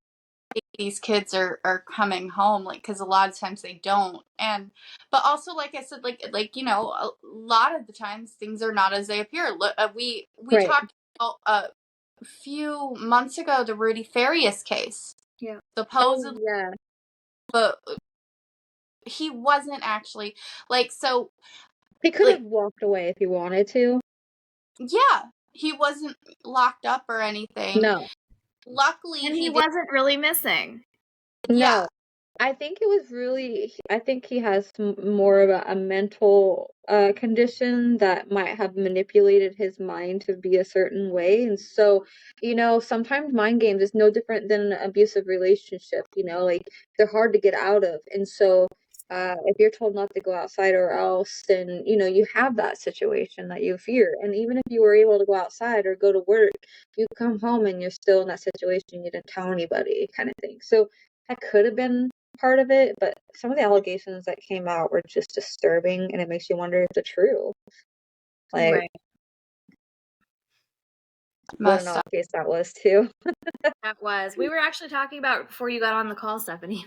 Speaker 2: think these kids are coming home, like, because a lot of times they don't. But also, like I said, like, you know, a lot of the times things are not as they appear. We talked about a few months ago, the Rudy Farias case.
Speaker 1: Yeah.
Speaker 2: Supposedly, but he wasn't actually, like, so
Speaker 3: He could have walked away if he wanted to.
Speaker 2: Yeah, he wasn't locked up or anything.
Speaker 3: No.
Speaker 2: Luckily,
Speaker 1: and he wasn't really missing.
Speaker 3: No.
Speaker 2: Yeah.
Speaker 3: I think it was really, I think he has more of a mental condition that might have manipulated his mind to be a certain way. And so, sometimes mind games is no different than an abusive relationship, like they're hard to get out of. And so, if you're told not to go outside or else, then, you have that situation that you fear. And even if you were able to go outside or go to work, you come home and you're still in that situation. You didn't tell anybody kind of thing. So that could have been part of it, but some of the allegations that came out were just disturbing, and it makes you wonder if they're true. Like,
Speaker 1: Right.
Speaker 3: what an odd case that was too.
Speaker 1: That was. We were actually talking about it before you got on the call, Stephanie.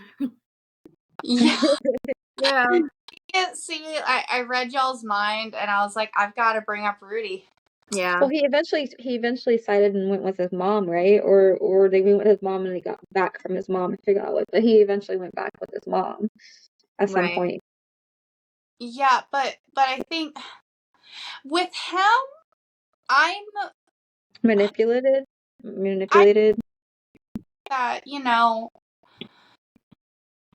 Speaker 2: Yeah.
Speaker 1: Yeah.
Speaker 2: See, I read y'all's mind, and I was like, I've got to bring up Rudy.
Speaker 1: Yeah.
Speaker 3: Well, he eventually sided and went with his mom, right? Or they went with his mom and he got back from his mom. I forgot what, but he eventually went back with his mom at some point.
Speaker 2: Yeah, but I think with him, I'm
Speaker 3: manipulated.
Speaker 2: That,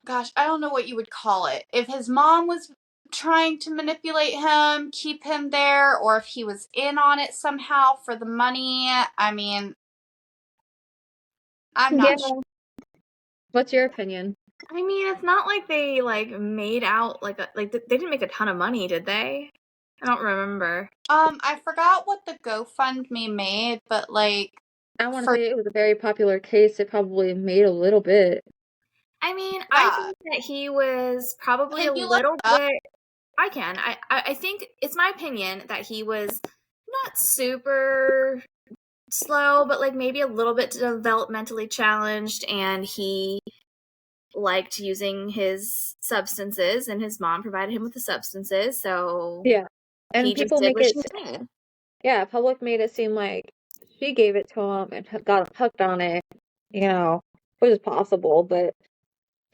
Speaker 2: gosh, I don't know what you would call it. If his mom was trying to manipulate him, keep him there, or if he was in on it somehow for the money, I mean, I'm not sure.
Speaker 3: What's your opinion?
Speaker 1: I mean, it's not like they made out they didn't make a ton of money, did they? I don't remember.
Speaker 2: I forgot what the GoFundMe made, but I
Speaker 3: want to say it was a very popular case. It probably made a little bit.
Speaker 1: I mean, I think that he was probably a little bit. I can. I think it's my opinion that he was not super slow, but maybe a little bit developmentally challenged, and he liked using his substances, and his mom provided him with the substances, so
Speaker 3: yeah, and
Speaker 1: he
Speaker 3: people
Speaker 1: just did
Speaker 3: make it.
Speaker 1: Yeah,
Speaker 3: public made it seem like she gave it to him and got him hooked on it, which is possible, but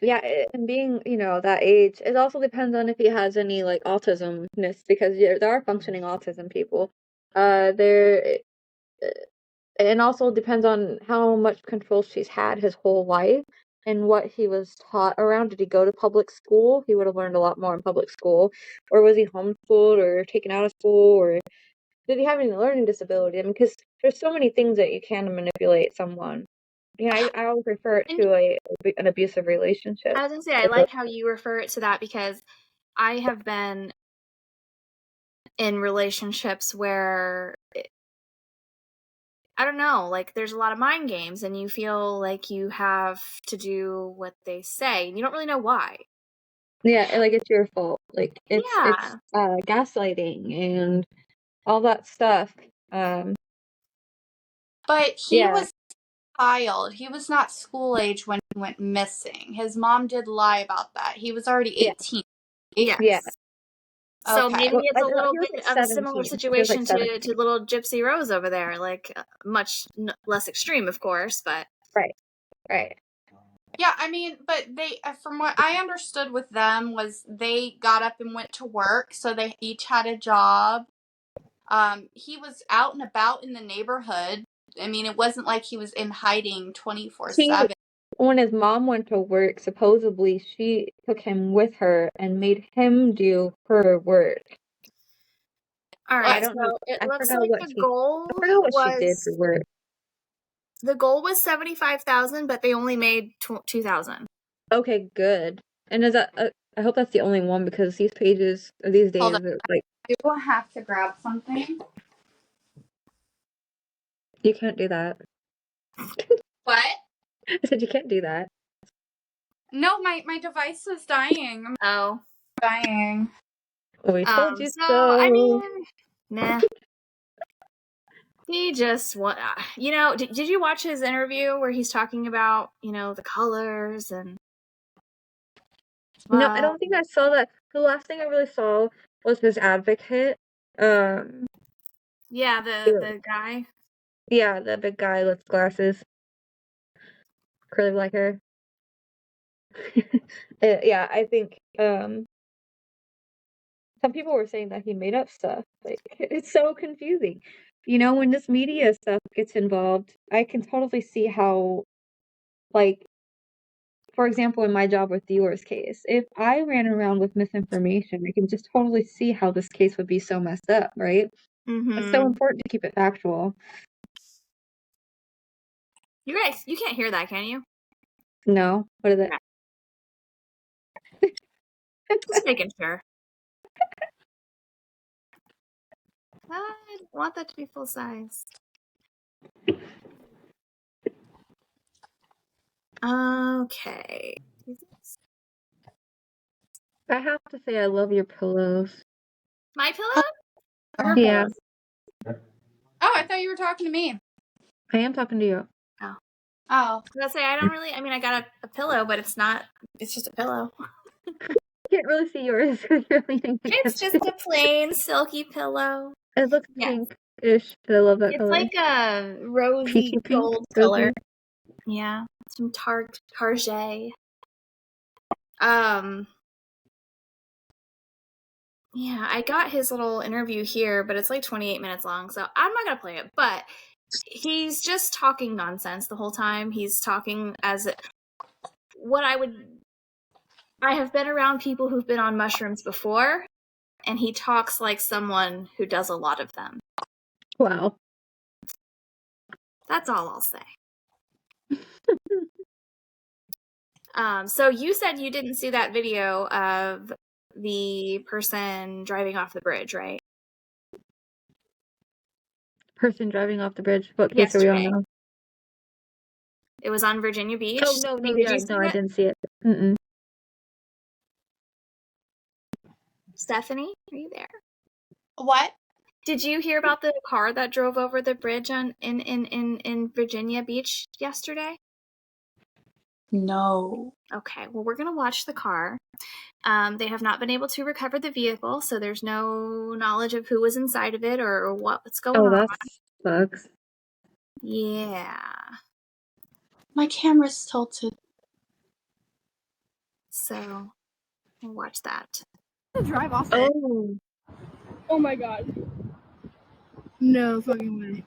Speaker 3: yeah, and being that age, it also depends on if he has any autismness, because there are functioning autism people. And also depends on how much control she's had his whole life and what he was taught around. Did he go to public school? He would have learned a lot more in public school. Or was he homeschooled or taken out of school? Or did he have any learning disability? I mean, because there's so many things that you can manipulate someone. I always refer it to an abusive relationship.
Speaker 1: I was going to say, I like how you refer it to that, because I have been in relationships where I don't know, there's a lot of mind games, and you feel like you have to do what they say, and you don't really know why.
Speaker 3: Yeah, it's your fault. It's gaslighting and all that stuff.
Speaker 2: But he was a child. He was not school age when he went missing. His mom did lie about that. He was already 18.
Speaker 1: Yes. So
Speaker 2: okay.
Speaker 1: maybe it's a little bit of a similar situation to little Gypsy Rose over there, much less extreme, of course, but
Speaker 3: right.
Speaker 2: Yeah, I mean, but they, from what I understood with them, was they got up and went to work, so they each had a job. He was out and about in the neighborhood. I mean, it wasn't like he was in hiding 24/7.
Speaker 3: When his mom went to work, supposedly she took him with her and made him do her work.
Speaker 1: All right, I don't know. It looks like the goal
Speaker 3: she did for work.
Speaker 1: The goal was 75,000, but they only made 2,000.
Speaker 3: Okay, good. And is that? I hope that's the only one, because these pages these days are
Speaker 2: You will have to grab something.
Speaker 3: You can't do that.
Speaker 2: What?
Speaker 3: I said you can't do that.
Speaker 2: No, my device is dying.
Speaker 1: I'm
Speaker 2: dying.
Speaker 3: We told you
Speaker 1: so. I mean, nah. He just did you watch his interview where he's talking about, the colors and...
Speaker 3: No, I don't think I saw that. The last thing I really saw was his advocate.
Speaker 1: Yeah, the guy.
Speaker 3: Yeah, the big guy with glasses. Curly like her. Yeah, I think some people were saying that he made up stuff. Like, it's so confusing. When this media stuff gets involved, I can totally see how, like, for example, in my job with Deorr's case, if I ran around with misinformation, I can just totally see how this case would be so messed up, right? It's so important to keep it factual.
Speaker 1: You can't hear that, can you?
Speaker 3: No. What is it?
Speaker 1: Just making sure. I want that to be full size. Okay.
Speaker 3: I have to say I love your pillows.
Speaker 1: My pillow?
Speaker 2: Her
Speaker 3: Yeah.
Speaker 2: pillows. Oh, I thought you were talking to me.
Speaker 3: I am talking to you.
Speaker 2: Oh.
Speaker 1: I was gonna say, I got a pillow, but it's just a pillow.
Speaker 3: I can't really see yours because you're leaning
Speaker 1: It's just a plain silky pillow.
Speaker 3: It looks pinkish, but I love that color.
Speaker 1: It's like a rosy
Speaker 3: Peachy pink,
Speaker 1: gold
Speaker 3: rosy.
Speaker 1: color. Yeah, it's from Target. Yeah, I got his little interview here, but it's like 28 minutes long, so I'm not gonna play it. But he's just talking nonsense the whole time. He's talking I have been around people who've been on mushrooms before, and he talks like someone who does a lot of them.
Speaker 3: Wow.
Speaker 1: That's all I'll say. So you said you didn't see that video of the person driving off the bridge, right?
Speaker 3: Person driving off the bridge. What case are we on now?
Speaker 1: It was on Virginia Beach.
Speaker 3: Oh, no, I didn't see it. Mm-mm.
Speaker 1: Stephanie, are you there?
Speaker 2: What?
Speaker 1: Did you hear about the car that drove over the bridge in Virginia Beach yesterday?
Speaker 2: No.
Speaker 1: Okay, well, we're going to watch the car. They have not been able to recover the vehicle, so there's no knowledge of who was inside of it or what's going on.
Speaker 3: Oh, that sucks.
Speaker 1: Yeah.
Speaker 2: My camera's tilted.
Speaker 1: So, we'll watch that.
Speaker 6: Drive off it. Oh my god. No fucking way.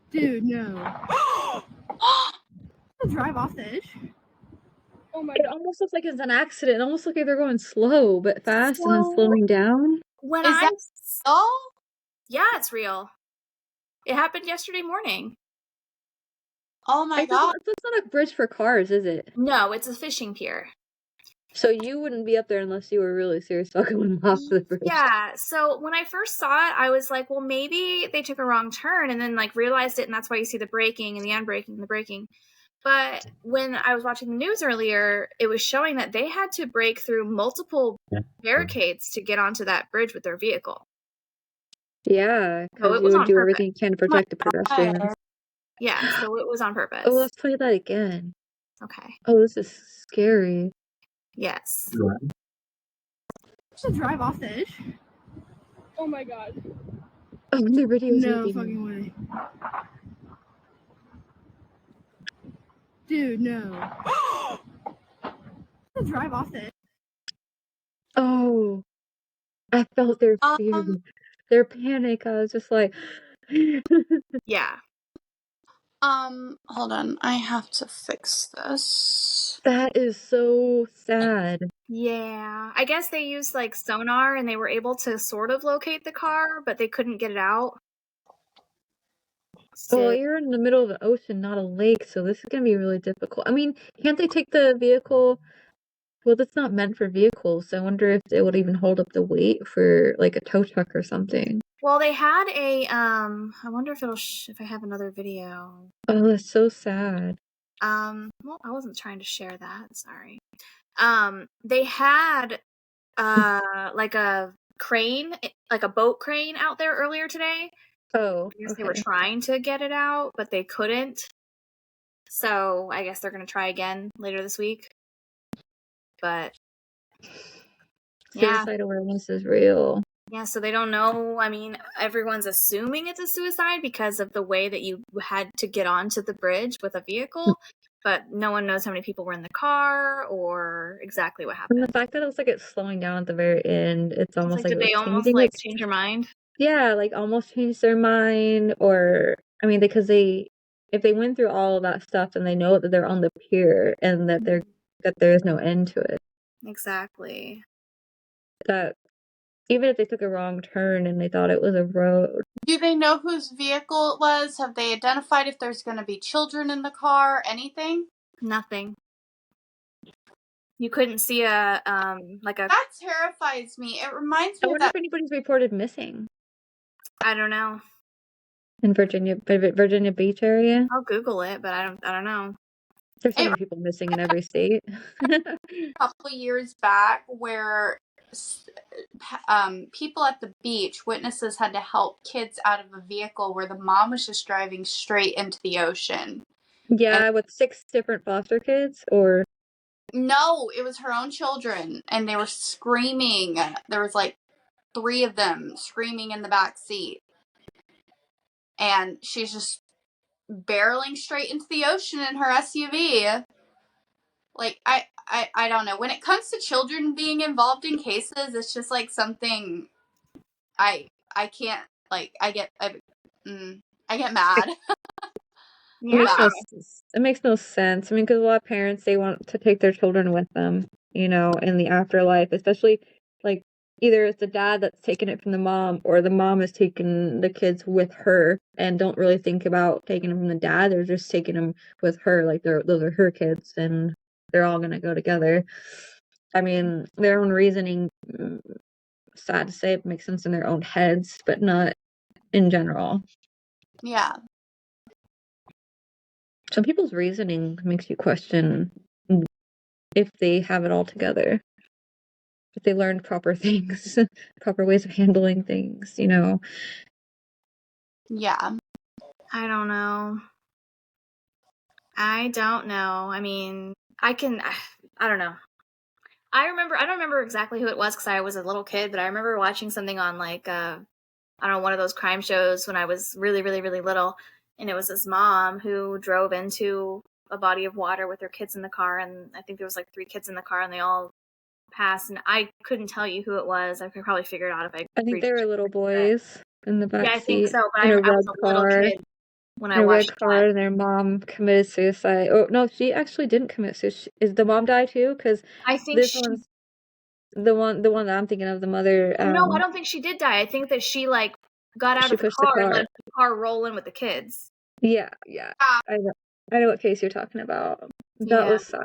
Speaker 6: Dude, no. Drive off the edge. Oh my god.
Speaker 3: It almost looks like it's an accident. It almost looks like they're going slow but fast and then slowing down.
Speaker 2: Is that all?
Speaker 1: Yeah, it's real. It happened yesterday morning.
Speaker 2: Oh my god.
Speaker 3: It's not a bridge for cars, is it?
Speaker 1: No, it's a fishing pier.
Speaker 3: So you wouldn't be up there unless you were really serious about going off the bridge.
Speaker 1: Yeah, so when I first saw it, I was like, well, maybe they took a wrong turn and then realized it, and that's why you see the braking and the unbraking and the braking. But when I was watching the news earlier, it was showing that they had to break through multiple barricades to get onto that bridge with their vehicle.
Speaker 3: Yeah, because you would do everything you can to protect the pedestrians.
Speaker 1: Yeah, so it was on purpose.
Speaker 3: Oh, let's play that again.
Speaker 1: Okay.
Speaker 3: Oh, this is scary.
Speaker 1: Yes.
Speaker 6: Drive off the edge. Oh my god.
Speaker 3: Oh, the video's
Speaker 6: no fucking way. Dude, no. Drive off the edge.
Speaker 3: Oh, I felt their fear, their panic. I was just like,
Speaker 1: yeah.
Speaker 2: Hold on. I have to fix this.
Speaker 3: That is so sad.
Speaker 1: Yeah. I guess they used sonar and they were able to sort of locate the car, but they couldn't get it out.
Speaker 3: So, well, you're in the middle of an ocean, not a lake, so this is going to be really difficult. I mean, can't they take the vehicle? Well, that's not meant for vehicles, so I wonder if it would even hold up the weight for a tow truck or something.
Speaker 1: Well, they had I wonder if if I have another video.
Speaker 3: Oh, that's so sad.
Speaker 1: Well, I wasn't trying to share that. Sorry. They had a crane, a boat crane out there earlier today.
Speaker 3: Oh,
Speaker 1: I guess they were trying to get it out, but they couldn't. So I guess they're going to try again later this week. But
Speaker 3: suicide awareness is real.
Speaker 1: Yeah, so they don't know. I mean, everyone's assuming it's a suicide because of the way that you had to get onto the bridge with a vehicle. but no one knows how many people were in the car or exactly what happened.
Speaker 3: And the fact that it looks like it's slowing down at the very end, it's almost like
Speaker 1: did
Speaker 3: it was
Speaker 1: they almost
Speaker 3: changing
Speaker 1: like
Speaker 3: its...
Speaker 1: change their mind?
Speaker 3: Yeah, like almost changed their mind, or I mean, because if they went through all of that stuff, then they know that they're on the pier and that there is no end to it.
Speaker 1: Exactly.
Speaker 3: That even if they took a wrong turn and they thought it was a road.
Speaker 2: Do they know whose vehicle it was? Have they identified if there's going to be children in the car? Anything?
Speaker 1: Nothing. You couldn't see a.
Speaker 2: That terrifies me. It reminds me
Speaker 3: I
Speaker 2: of
Speaker 3: wonder
Speaker 2: that.
Speaker 3: if anybody's reported missing
Speaker 1: I don't know.
Speaker 3: in Virginia Beach area.
Speaker 1: I'll Google it, but I don't know.
Speaker 3: There's so many people missing in every state.
Speaker 2: A couple years back where people at the beach, witnesses had to help kids out of a vehicle where the mom was just driving straight into the ocean.
Speaker 3: Yeah, with 6 different foster kids, or...
Speaker 2: No, it was her own children, and they were screaming. There was like 3 of them screaming in the back seat. And she's just barreling straight into the ocean in her SUV. Like, I don't know. When it comes to children being involved in cases, it's just like something I can't, like, I get mad.
Speaker 1: Yeah.
Speaker 3: It makes no sense. I mean, because a lot of parents, they want to take their children with them, in the afterlife, especially, like, either it's the dad that's taking it from the mom, or the mom is taking the kids with her and don't really think about taking them from the dad. They're just taking them with her, like those are her kids, and they're all gonna go together. I mean, their own reasoning, sad to say, it makes sense in their own heads, but not in general.
Speaker 2: Yeah.
Speaker 3: Some people's reasoning makes you question if they have it all together, if they learned proper things, proper ways of handling things,
Speaker 2: Yeah.
Speaker 1: I don't know. I mean, I don't know. I don't remember exactly who it was because I was a little kid, but I remember watching something on like, I don't know, one of those crime shows when I was really, really, really little. And it was this mom who drove into a body of water with her kids in the car. And I think there was like 3 kids in the car and they all passed. And I couldn't tell you who it was. I could probably figure it out if
Speaker 3: I think they were little boys in the back
Speaker 1: seat. I think so, but
Speaker 3: in
Speaker 1: I
Speaker 3: a red
Speaker 1: was a little
Speaker 3: car.
Speaker 1: kid when I
Speaker 3: In a red
Speaker 1: watched
Speaker 3: car,
Speaker 1: that.
Speaker 3: and their mom committed suicide. Oh no, she actually didn't commit suicide. Is the mom die too? Because
Speaker 1: I think
Speaker 3: this one's the one that I'm thinking of. The mother.
Speaker 1: No, I don't think she did die. I think that she like got out
Speaker 3: She
Speaker 1: of the
Speaker 3: pushed the
Speaker 1: car and
Speaker 3: car.
Speaker 1: let the car roll in with the kids.
Speaker 3: Yeah. I know what case you're talking about. That was sad.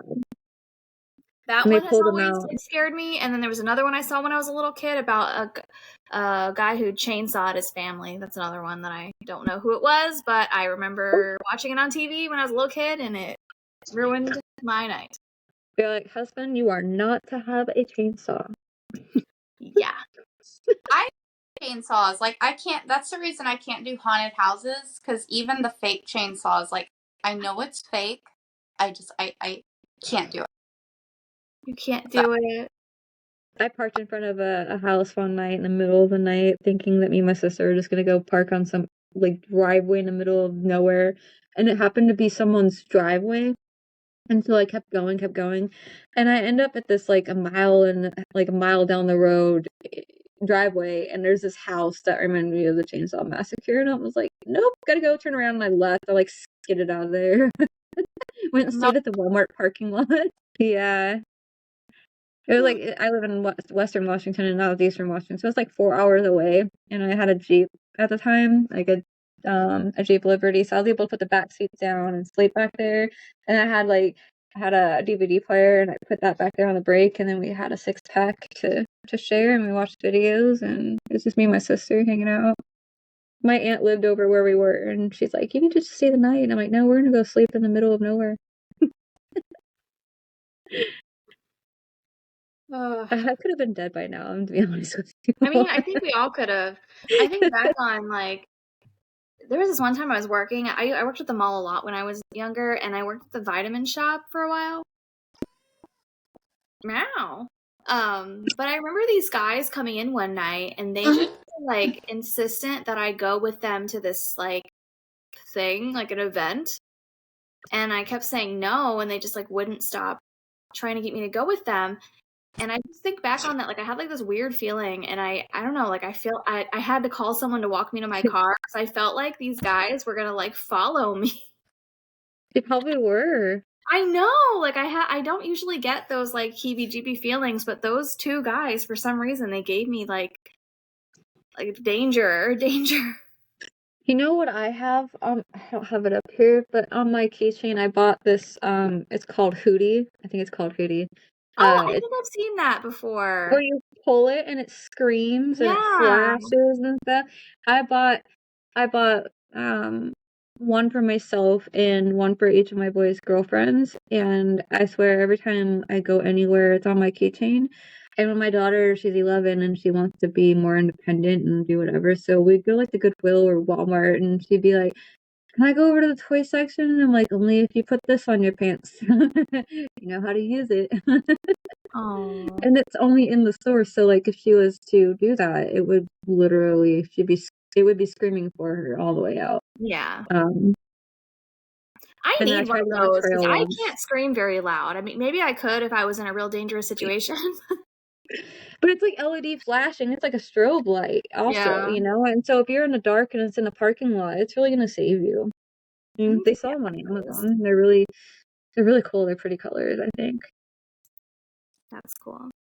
Speaker 1: That
Speaker 3: And they
Speaker 1: one has
Speaker 3: pulled him
Speaker 1: always
Speaker 3: out.
Speaker 1: scared me. And then there was another one I saw when I was a little kid about a guy who chainsawed his family. That's another one that I don't know who it was, but I remember watching it on TV when I was a little kid, and it ruined my night.
Speaker 3: You're like, husband, you are not to have a chainsaw.
Speaker 1: Yeah.
Speaker 2: I chainsaws, like, I can't, that's the reason I can't do haunted houses, because even the fake chainsaws, like, I know it's fake, I can't do it.
Speaker 1: You can't do it.
Speaker 3: I parked in front of a house one night in the middle of the night, thinking that me and my sister were just gonna go park on some like driveway in the middle of nowhere, and it happened to be someone's driveway. And so I kept going, and I end up at this like a mile down the road driveway, and there's this house that reminded me of the Chainsaw Massacre, and I was like, nope, gotta go, turn around, and I left. I like skidded out of there. Went and stayed at the Walmart parking lot. Yeah. It was like, I live in Western Washington and I was Eastern Washington, so it was like 4 hours away, and I had a Jeep at the time, like a Jeep Liberty, so I was able to put the back seat down and sleep back there, and I had a DVD player, and I put that back there on the break, and then we had a 6-pack to share, and we watched videos, and it was just me and my sister hanging out. My aunt lived over where we were, and she's like, you need to just stay the night, and I'm like, no, we're gonna go sleep in the middle of nowhere. I could have been dead by now, to be honest with you.
Speaker 1: I mean, I think we all could have. I think back on, like, there was this one time I was working. I worked at the mall a lot when I was younger, and I worked at the vitamin shop for a while. Meow. But I remember these guys coming in one night, and they just were, like, insistent that I go with them to this, like, thing, like an event. And I kept saying no, and they just like wouldn't stop trying to get me to go with them. And I just think back on that, like I had like this weird feeling, and I don't know, like I had to call someone to walk me to my car because I felt like these guys were gonna like follow me.
Speaker 3: They probably were.
Speaker 1: I know, like I don't usually get those like heebie-jeebie feelings, but those two guys, for some reason, they gave me like danger.
Speaker 3: You know what I have? I don't have it up here, but on my keychain I bought this, it's called Hootie. I think it's called Hootie.
Speaker 1: Oh, I think I've seen that before.
Speaker 3: Where you pull it and it screams and it flashes and stuff. I bought one for myself and one for each of my boys' girlfriends, and I swear every time I go anywhere it's on my keychain. And when my daughter, she's 11 and she wants to be more independent and do whatever, so we'd go like to Goodwill or Walmart and she'd be like, "Can I go over to the toy section?" And I'm like, "Only if you put this on your pants." You know how to use it.
Speaker 1: Oh.
Speaker 3: And it's only in the store, so like if she was to do that, it would literally it would be screaming for her all the way out.
Speaker 1: Yeah.
Speaker 3: I
Speaker 1: need one of those because I can't scream very loud. I mean, maybe I could if I was in a real dangerous situation.
Speaker 3: But it's like LED flashing. It's like a strobe light also, you know? And so if you're in the dark and it's in a parking lot, it's really going to save you. And they sell them on Amazon. They're really cool. They're pretty colors, I think.
Speaker 1: That's cool.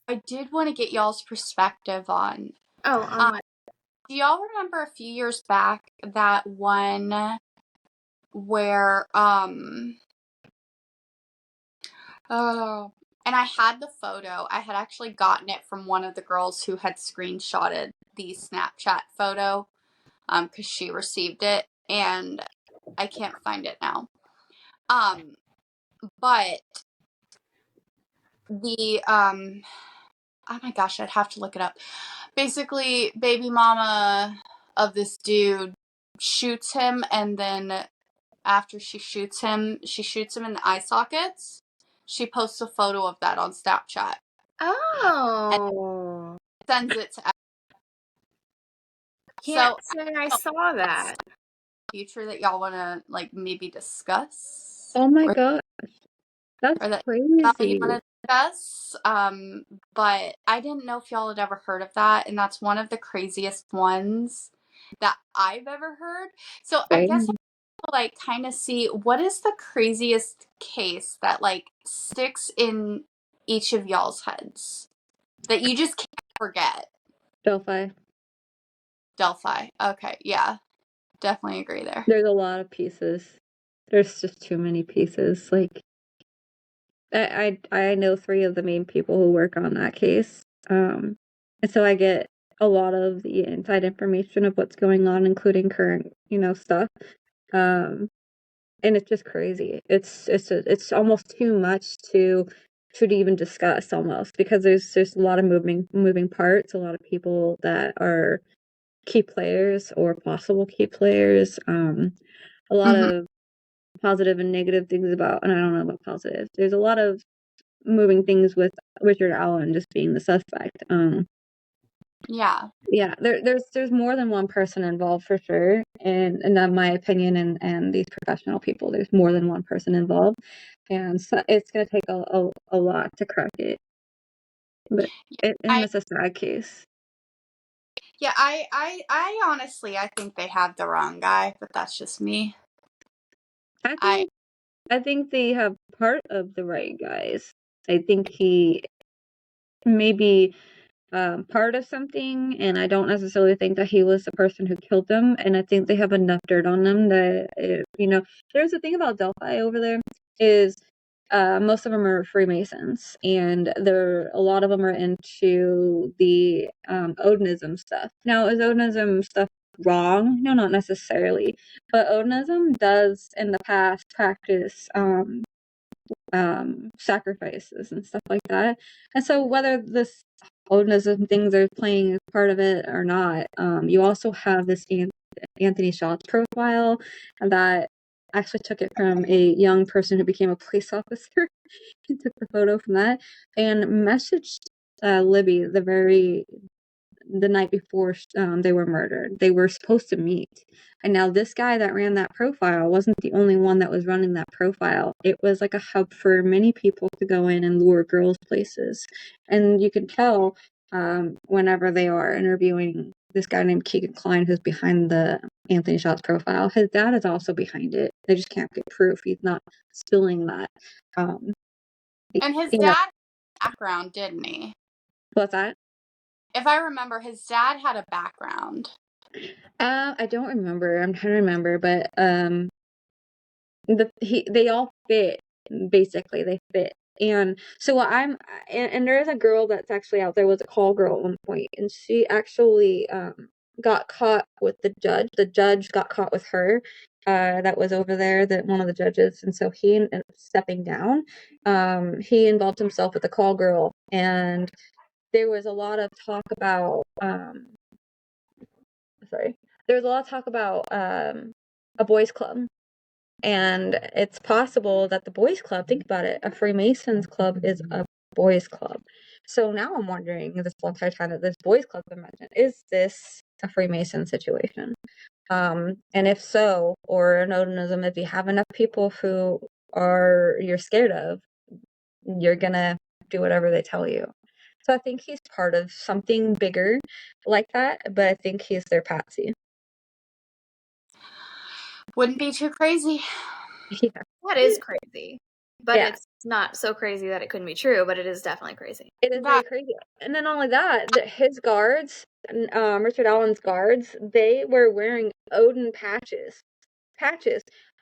Speaker 2: I did want to get y'all's perspective on.
Speaker 1: Oh, on what?
Speaker 2: Do y'all remember a few years back that one where and I had the photo. I had actually gotten it from one of the girls who had screenshotted the Snapchat photo because she received it, and I can't find it now. But the oh my gosh, I'd have to look it up. Basically, baby mama of this dude shoots him, and then after she shoots him in the eye sockets. She posts a photo of that on Snapchat.
Speaker 1: Oh.
Speaker 2: And sends it to
Speaker 1: Can't say I saw that.
Speaker 2: Future that y'all want to like maybe discuss.
Speaker 3: Oh my gosh, that's crazy.
Speaker 2: You want to discuss, but I didn't know if y'all had ever heard of that, and that's one of the craziest ones that I've ever heard. So I guess like kind of see what is the craziest case that like sticks in each of y'all's heads that you just can't forget.
Speaker 3: Delphi.
Speaker 2: Okay, yeah, definitely agree there.
Speaker 3: There's a lot of pieces. There's just too many pieces. Like I know 3 of the main people who work on that case, and so I get a lot of the inside information of what's going on, including current, stuff. And it's just crazy. It's almost too much to even discuss almost, because there's a lot of moving parts, a lot of people that are key players or possible key players, a lot of positive and negative things about, and I don't know about positive. There's a lot of moving things with Richard Allen just being the suspect. Yeah, there's more than one person involved for sure, and in my opinion, and these professional people, there's more than one person involved, and so it's gonna take a lot to crack it. But it's a sad case.
Speaker 2: Yeah, I honestly, I think they have the wrong guy, but that's just me.
Speaker 3: I think they have part of the right guys. I think he may be part of something, and I don't necessarily think that he was the person who killed them. And I think they have enough dirt on them that there's the thing about Delphi over there is most of them are Freemasons, and a lot of them are into the Odinism stuff. Now, is Odinism stuff wrong? No, not necessarily, but Odinism does in the past practice sacrifices and stuff like that. And so whether this Odinism things are playing as part of it or not, you also have this Anthony Shaw's profile that actually took it from a young person who became a police officer and took the photo from that and messaged Libby the very the night before they were murdered. They were supposed to meet. And now this guy that ran that profile wasn't the only one that was running that profile. It was like a hub for many people to go in and lure girls places. And you can tell whenever they are interviewing this guy named Keegan Kline, who's behind the Anthony Shots profile, his dad is also behind it. They just can't get proof. He's not spilling that.
Speaker 2: And his dad had a background, didn't he?
Speaker 3: What's that?
Speaker 2: If I remember, his dad had a background.
Speaker 3: I don't remember. I'm trying to remember, but they all fit, basically. They fit. And so and there is a girl that's actually out there, was a call girl at one point, and she actually got caught with the judge. The judge got caught with her. That was over there, that one of the judges, and so he ended up stepping down. He involved himself with the call girl, and there was a lot of talk about a boys' club. And it's possible that the boys' club, think about it, a Freemasons club is a boys' club. So now I'm wondering, this whole entire time that this boys' club been mentioned, is this a Freemason situation? And if so, or an Odinism, if you have enough people who you're scared of, you're gonna do whatever they tell you. So I think he's part of something bigger like that, but I think he's their patsy.
Speaker 2: Wouldn't be too crazy.
Speaker 3: Yeah.
Speaker 1: That is crazy. But it's not so crazy that it couldn't be true, but it is definitely crazy.
Speaker 3: It is very crazy. And then not only that, his guards, Richard Allen's guards, they were wearing Odin patches.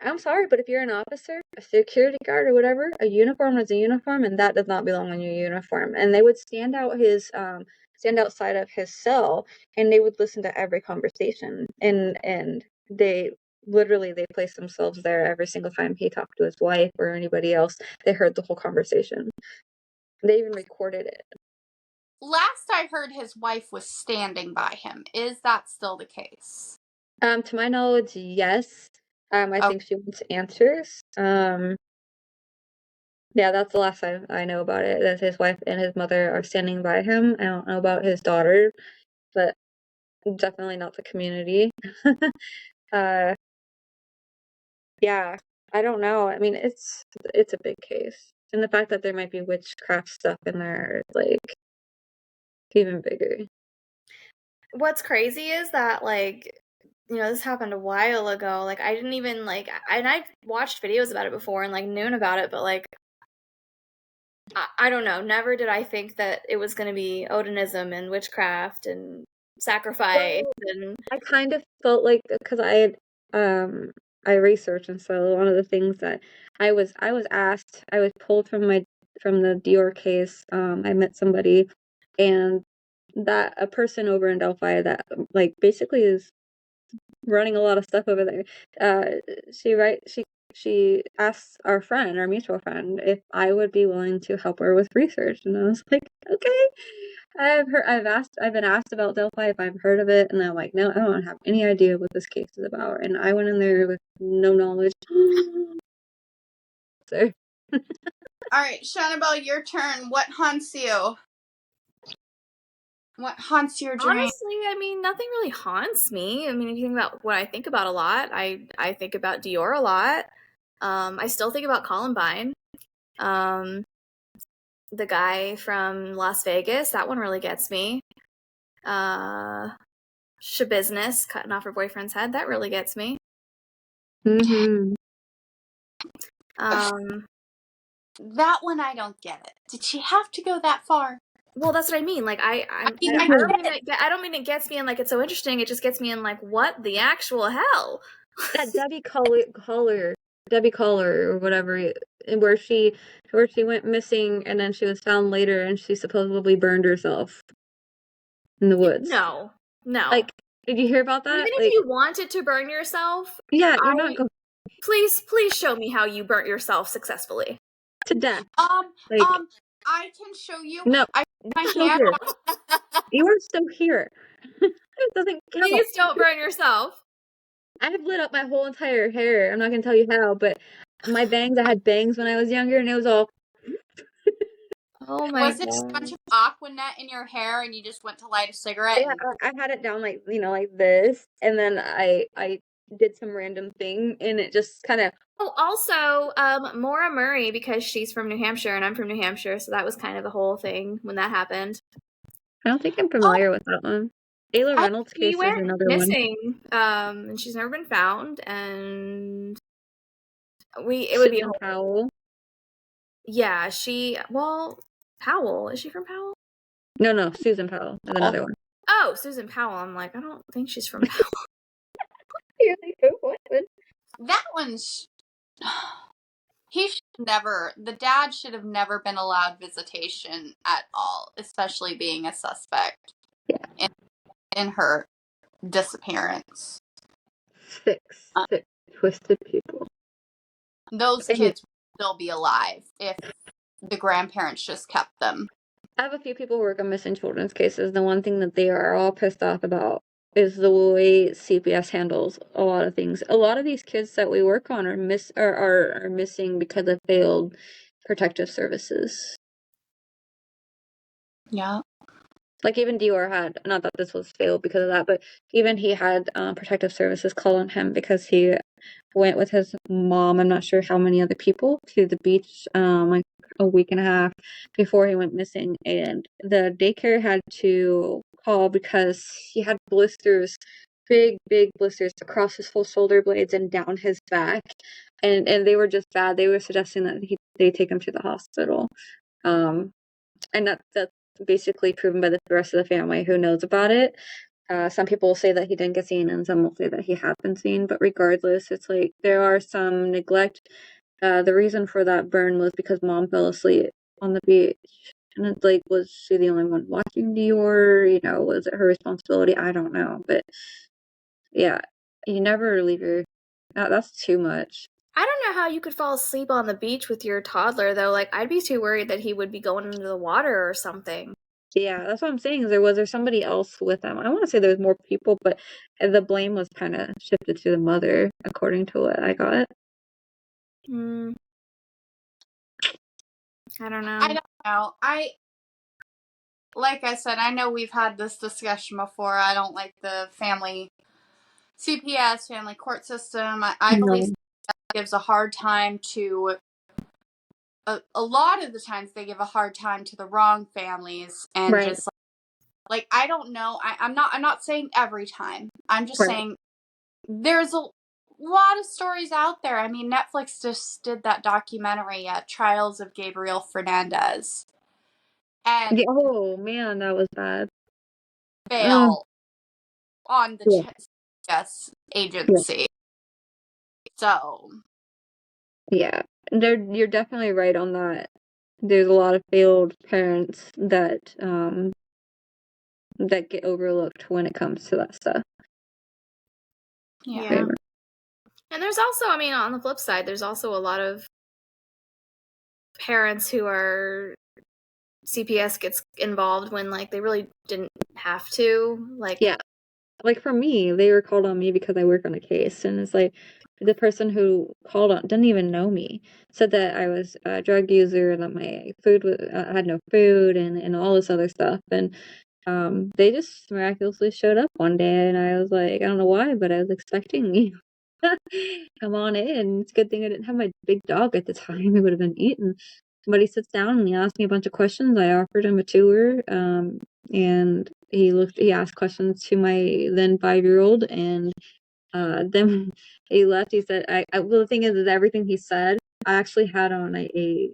Speaker 3: I'm sorry, but if you're an officer, a security guard or whatever, a uniform is a uniform, and that does not belong on your uniform. And they would stand outside of his cell, and they would listen to every conversation. And they placed themselves there every single time he talked to his wife or anybody else. They heard the whole conversation. They even recorded it.
Speaker 2: Last I heard, his wife was standing by him. Is that still the case?
Speaker 3: To my knowledge, yes. I think she wants answers. Yeah, that's the last I know about it, that his wife and his mother are standing by him. I don't know about his daughter, but definitely not the community. Yeah, I don't know. I mean, it's a big case. And the fact that there might be witchcraft stuff in there is, like, even bigger.
Speaker 1: What's crazy is that, like, this happened a while ago. Like, I didn't even, like, and I watched videos about it before and, like, knew about it, but, like, I don't know. Never did I think that it was going to be Odinism and witchcraft and sacrifice. And
Speaker 3: I kind of felt like, because I researched, and so one of the things that I was asked, I was pulled from the Deorr case. I met somebody, and that a person over in Delphi that, like, basically is running a lot of stuff over there. She asked our mutual friend, if I would be willing to help her with research, and I was like, okay. I've been asked about Delphi, if I've heard of it, and I'm like, no, I don't have any idea what this case is about, and I went in there with no knowledge. So.
Speaker 2: All right, Shannabelle, your turn. What haunts you? What haunts your dream?
Speaker 1: Honestly, I mean, nothing really haunts me. I mean, if you think about what I think about a lot, I think about Deorr a lot. I still think about Columbine. The guy from Las Vegas, that one really gets me. Shabusiness cutting off her boyfriend's head, that really gets me.
Speaker 3: Mm-hmm.
Speaker 2: That one I don't get it. Did she have to go that far?
Speaker 1: Well, that's what I mean. Like, I don't mean it gets me in, like, it's so interesting. It just gets me in, like, what the actual hell?
Speaker 3: That Debbie Collar or whatever, where she went missing, and then she was found later, and she supposedly burned herself in the woods.
Speaker 1: No.
Speaker 3: Like, did you hear about that?
Speaker 1: Even if you wanted to burn yourself,
Speaker 3: yeah, you're not going.
Speaker 1: Please show me how you burnt yourself successfully.
Speaker 3: To death.
Speaker 2: I can show you.
Speaker 3: No,
Speaker 2: I my
Speaker 3: still
Speaker 2: hand.
Speaker 3: Here. You are still here. It doesn't count.
Speaker 1: Please don't burn yourself.
Speaker 3: I have lit up my whole entire hair. I'm not gonna tell you how, but my bangs. I had bangs when I was younger, and it was all.
Speaker 1: Oh my
Speaker 2: Was it a bunch of Aquanet in your hair and you just went to light a cigarette?
Speaker 3: Yeah, I had it down like, like this, and then I did some random thing, and it just kind of.
Speaker 1: Oh, also, Maura Murray, because she's from New Hampshire and I'm from New Hampshire, so that was kind of the whole thing when that happened.
Speaker 3: I don't think I'm familiar with that one. Ayla Reynolds'
Speaker 1: She
Speaker 3: case is
Speaker 1: went
Speaker 3: another
Speaker 1: missing, and she's never been found, and it would be a
Speaker 3: Susan Powell.
Speaker 1: Yeah, Powell. Is she from Powell?
Speaker 3: No, Susan Powell is another one.
Speaker 1: Oh, Susan Powell. I'm like, I don't think she's from Powell.
Speaker 3: You're like, oh, what?
Speaker 2: That one's. The dad should have never been allowed visitation at all, especially being a suspect in her disappearance.
Speaker 3: Sick, twisted people.
Speaker 2: Those kids would still be alive if the grandparents just kept them.
Speaker 3: I have a few people who work on missing children's cases. The one thing that they are all pissed off about is the way CPS handles a lot of things. A lot of these kids that we work on are missing because of failed protective services.
Speaker 2: Yeah.
Speaker 3: Like even Deorr had, not that this was failed because of that, but even he had protective services call on him because he went with his mom, I'm not sure how many other people, to the beach like a week and a half before he went missing, and the daycare had to call because he had blisters, big blisters across his full shoulder blades and down his back, and they were just bad. They were suggesting that they take him to the hospital, and that's basically proven by the rest of the family who knows about it. Some people will say that he didn't get seen, and some will say that he had been seen. But regardless, it's like there are some neglect. The reason for that burn was because mom fell asleep on the beach, and it's like, was she the only one watching Deorr? Was it her responsibility? I don't know, but yeah, you never leave your. That's too much.
Speaker 1: I don't know how you could fall asleep on the beach with your toddler, though. Like, I'd be too worried that he would be going into the water or something.
Speaker 3: Yeah, that's what I'm saying. Was there somebody else with them? I want to say there was more people, but the blame was kind of shifted to the mother, according to what I got.
Speaker 1: I don't know.
Speaker 2: I don't know. Like I said, I know we've had this discussion before. I don't like the family CPS, family court system. I believe that gives a hard time to. A lot of the times they give a hard time to the wrong families, and just like I don't know. I'm not saying every time. I'm just saying there's a lot of stories out there. I mean, Netflix just did that documentary, Trials of Gabriel Fernandez. And
Speaker 3: oh man, that was bad.
Speaker 2: Fail on the CPS agency. So
Speaker 3: yeah, you're definitely right on that. There's a lot of failed parents that get overlooked when it comes to that stuff.
Speaker 1: Yeah. And there's also, I mean, on the flip side, there's also a lot of parents who are CPS gets involved when like they really didn't have to. Like,
Speaker 3: yeah, like for me, they were called on me because I work on a case, and it's like the person who called on didn't even know me, said that I was a drug user and that my food had no food and all this other stuff, and they just miraculously showed up one day, and I was like, I don't know why, but I was expecting you. Come on in. It's a good thing I didn't have my big dog at the time. He would have been eaten. But he sits down and he asked me a bunch of questions. I offered him a tour, and he asked questions to my then 5-year-old, and then he left. He said, well, the thing is everything he said, I actually had on a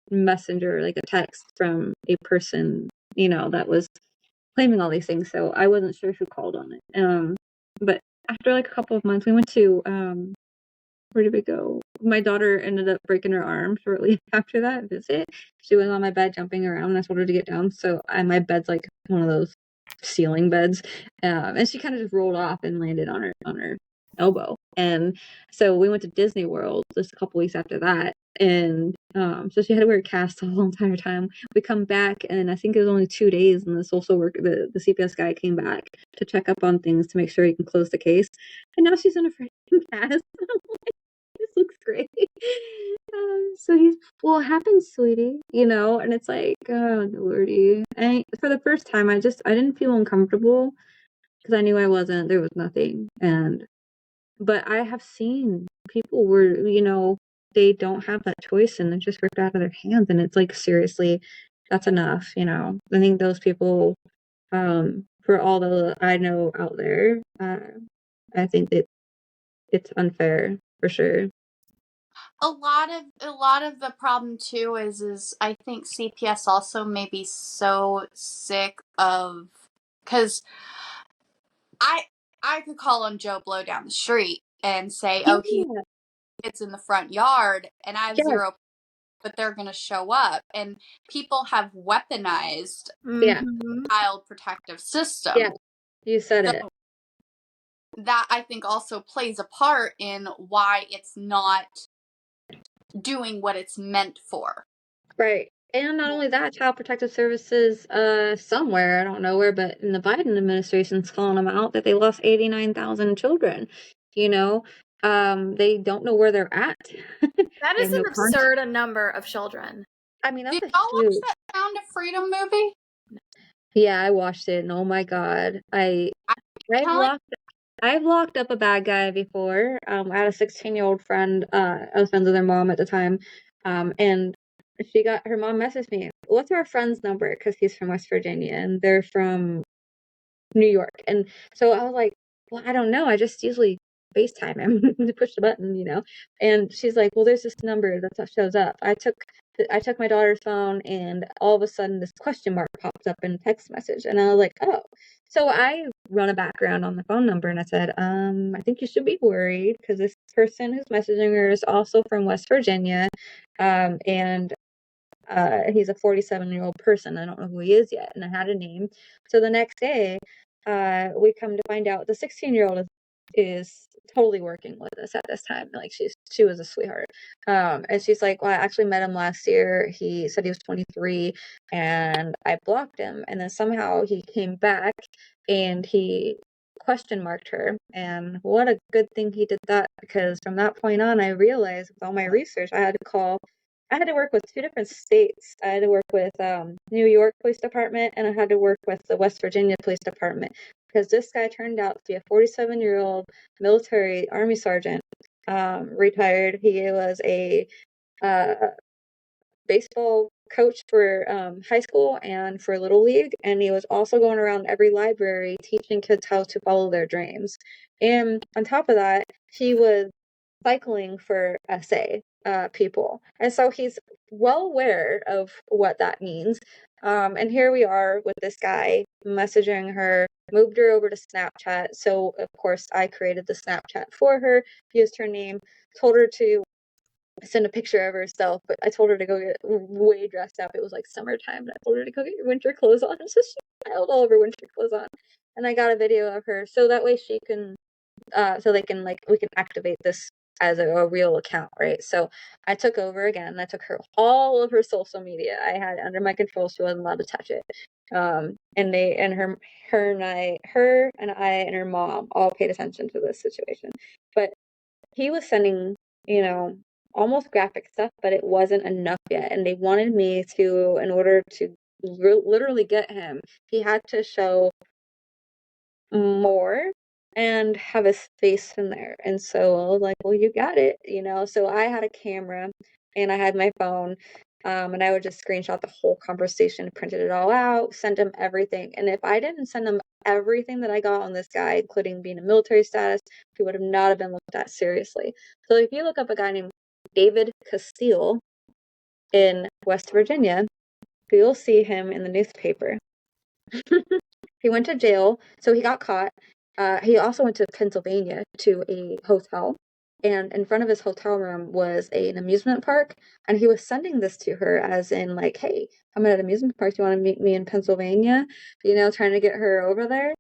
Speaker 3: messenger, like a text from a person, that was claiming all these things. So I wasn't sure who called on it. But after like a couple of months, we went to, where did we go? My daughter ended up breaking her arm shortly after that visit. She was on my bed jumping around, and I told her to get down. So my bed's like one of those ceiling beds, and she kind of just rolled off and landed on her elbow. And so we went to Disney World just a couple weeks after that, and so she had to wear a cast the whole entire time. We come back, and I think it was only 2 days, and the social worker, the CPS guy, came back to check up on things to make sure he can close the case. And now she's in a freaking cast. This looks great. So he's, well, it happens, sweetie, and it's like, oh, Lordy. And for the first time, I didn't feel uncomfortable because I knew there was nothing. But I have seen people where, they don't have that choice and it's just ripped out of their hands. And it's like, seriously, that's enough, I think those people, for all the I know out there, I think that it's unfair for sure.
Speaker 2: A lot of the problem too is I think CPS also may be so sick of, because I could call on Joe Blow down the street and say, oh, he kids in the front yard, and I have zero, but they're going to show up, and people have weaponized child protective system.
Speaker 3: Yeah, you said it.
Speaker 2: That I think also plays a part in why it's not doing what it's meant for.
Speaker 3: Right. And not only that, Child Protective Services, somewhere, I don't know where, but in the Biden administration's calling them out that they lost 89,000 children. They don't know where they're at.
Speaker 1: That is an absurd number of children.
Speaker 3: I mean, that's
Speaker 2: Did y'all watch that Sound of Freedom movie?
Speaker 3: Yeah, I watched it, and oh my God, I've locked up a bad guy before. I had a 16-year-old friend. I was friends with her mom at the time, and her mom messaged me, what's our friend's number? Because he's from West Virginia and they're from New York. And so I was like, well, I don't know. I just usually FaceTime him to push the button, And she's like, well, there's this number that shows up. I took my daughter's phone and all of a sudden this question mark pops up in text message. And I was like, oh. So I run a background on the phone number and I said, I think you should be worried because this person who's messaging her is also from West Virginia. And he's a 47-year-old person. I don't know who he is yet. And I had a name. So the next day, we come to find out the 16-year-old is totally working with us at this time. Like she was a sweetheart. And she's like, well, I actually met him last year. He said he was 23 and I blocked him. And then somehow he came back and he question marked her. And what a good thing he did that, because from that point on, I realized with all my research, I had to work with two different states. I had to work with New York Police Department, and I had to work with the West Virginia Police Department, because this guy turned out to be a 47-year-old military Army sergeant, retired. He was a baseball coach for high school and for Little League, and he was also going around every library teaching kids how to follow their dreams. And on top of that, he was cycling for SA people. And so he's well aware of what that means. And here we are with this guy messaging her, moved her over to Snapchat. So, of course, I created the Snapchat for her, used her name, told her to send a picture of herself, but I told her to go get way dressed up. It was like summertime, and I told her to go get your winter clothes on. So she piled all of her winter clothes on. And I got a video of her so that way she can so they can we can activate this as a real account, right? So I took over again. I took all of her social media. I had it under my control. She wasn't allowed to touch it. And her and her mom all paid attention to this situation. But he was sending, almost graphic stuff, but it wasn't enough yet. And they wanted me to, in order to literally get him, he had to show more and have his face in there. And so I was like, well, you got it, So I had a camera and I had my phone, and I would just screenshot the whole conversation, printed it all out, sent him everything. And if I didn't send him everything that I got on this guy, including being a military status, he would have not have been looked at seriously. So if you look up a guy named David Castile in West Virginia, you'll see him in the newspaper. He went to jail, so he got caught. He also went to Pennsylvania to a hotel, and in front of his hotel room was an amusement park, and he was sending this to her as in like, hey, I'm at an amusement park. Do you want to meet me in Pennsylvania? Trying to get her over there.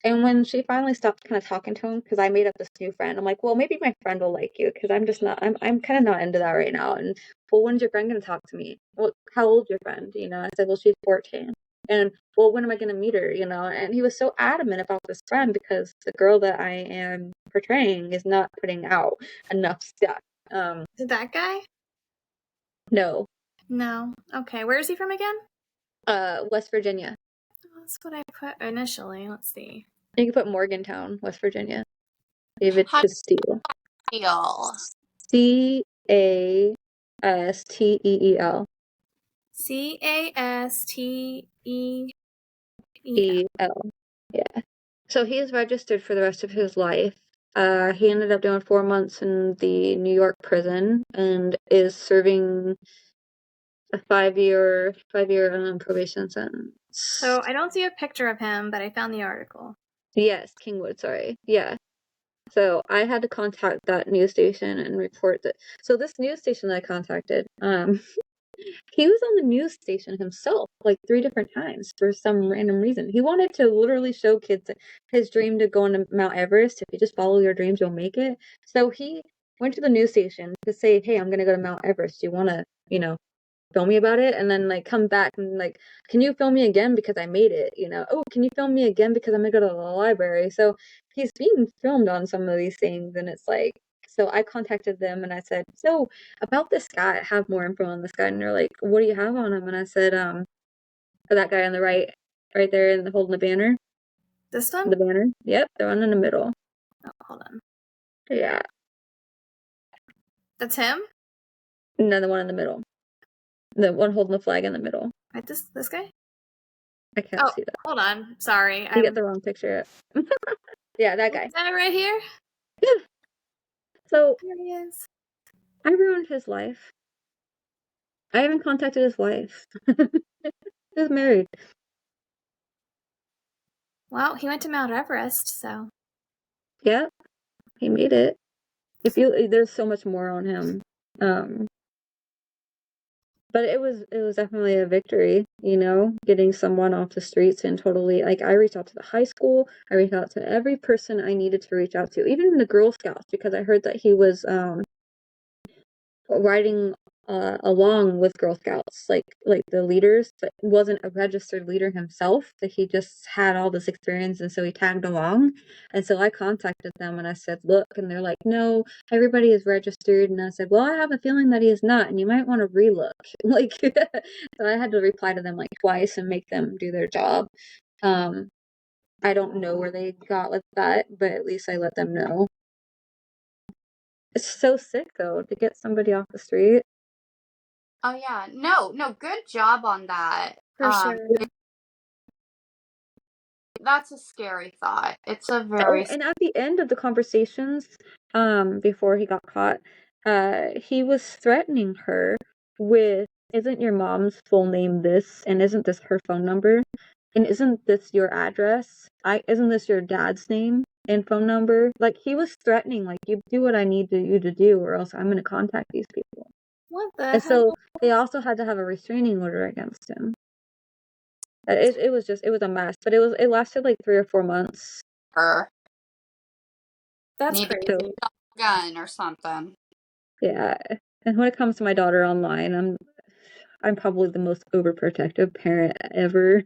Speaker 3: And when she finally stopped kind of talking to him, because I made up this new friend, I'm like, well, maybe my friend will like you, because I'm kind of not into that right now. And, well, when's your friend going to talk to me? Well, how old's your friend? I said, well, she's 14. And, well, when am I going to meet her? And he was so adamant about this friend because the girl that I am portraying is not putting out enough stuff.
Speaker 1: Is it that guy?
Speaker 3: No.
Speaker 1: No. Okay. Where is he from again?
Speaker 3: West Virginia.
Speaker 1: That's what I put initially. Let's see.
Speaker 3: You can put Morgantown, West Virginia. David
Speaker 2: How do
Speaker 3: Castile.
Speaker 2: you feel?
Speaker 3: Casteel.
Speaker 1: Casteel.
Speaker 3: Yeah. So he is registered for the rest of his life. He ended up doing 4 months in the New York prison and is serving a 5-year probation sentence.
Speaker 1: So I don't see a picture of him, but I found the article.
Speaker 3: Yes, Kingwood, sorry. Yeah. So I had to contact that news station and report that. So this news station that I contacted, he was on the news station himself like 3 different times for some random reason. He wanted to literally show kids his dream to go on Mount Everest. If you just follow your dreams, you'll make it. So he went to the news station to say, hey, I'm going to go to Mount Everest. Do you want to, film me about it? And then like come back and like, can you film me again because I made it? Oh, can you film me again because I'm going to go to the library? So he's being filmed on some of these things, and it's like, so I contacted them and I said, so about this guy, I have more info on this guy. And they're like, what do you have on him? And I said, that guy on the right there and holding the banner.
Speaker 1: This one?
Speaker 3: The banner. Yep, the one in the middle.
Speaker 1: Oh, hold on.
Speaker 3: Yeah.
Speaker 1: That's him?
Speaker 3: No, the one in the middle. The one holding the flag in the middle.
Speaker 1: Right, this guy?
Speaker 3: I can't see that.
Speaker 1: Hold on. Sorry.
Speaker 3: You get the wrong picture. Yeah, that guy.
Speaker 1: Is that right here?
Speaker 3: Yeah. So
Speaker 1: Here he is.
Speaker 3: I ruined his life. I haven't contacted his wife. He's married.
Speaker 1: Well, he went to Mount Everest, so.
Speaker 3: Yeah, he made it. There's so much more on him. But it was definitely a victory, getting someone off the streets and totally, like, I reached out to the high school. I reached out to every person I needed to reach out to, even the Girl Scouts, because I heard that he was riding along with Girl Scouts, like the leaders, but wasn't a registered leader himself, that he just had all this experience, and so he tagged along. And so I contacted them and I said, look, and they're like, no, everybody is registered. And I said, well, I have a feeling that he is not, and you might want to relook. Like, so I had to reply to them like twice and make them do their job. I don't know where they got with that, but at least I let them know. It's so sick though to get somebody off the street.
Speaker 2: Oh yeah, no, good job on that.
Speaker 1: For sure.
Speaker 2: That's a scary thought. It's a very.
Speaker 3: And at the end of the conversations, before he got caught, he was threatening her with, "Isn't your mom's full name this? And isn't this her phone number? And isn't this your address? Isn't this your dad's name and phone number?" Like, he was threatening, like, "You do what I need you to do, or else I'm going to contact these people."
Speaker 1: What the
Speaker 3: And
Speaker 1: hell?
Speaker 3: so they also had to have a restraining order against him. It was a mess, but it lasted like 3 or 4 months.
Speaker 1: That's
Speaker 2: Need
Speaker 1: crazy.
Speaker 2: to a gun or something.
Speaker 3: Yeah, and when it comes to my daughter online, I'm probably the most overprotective parent ever.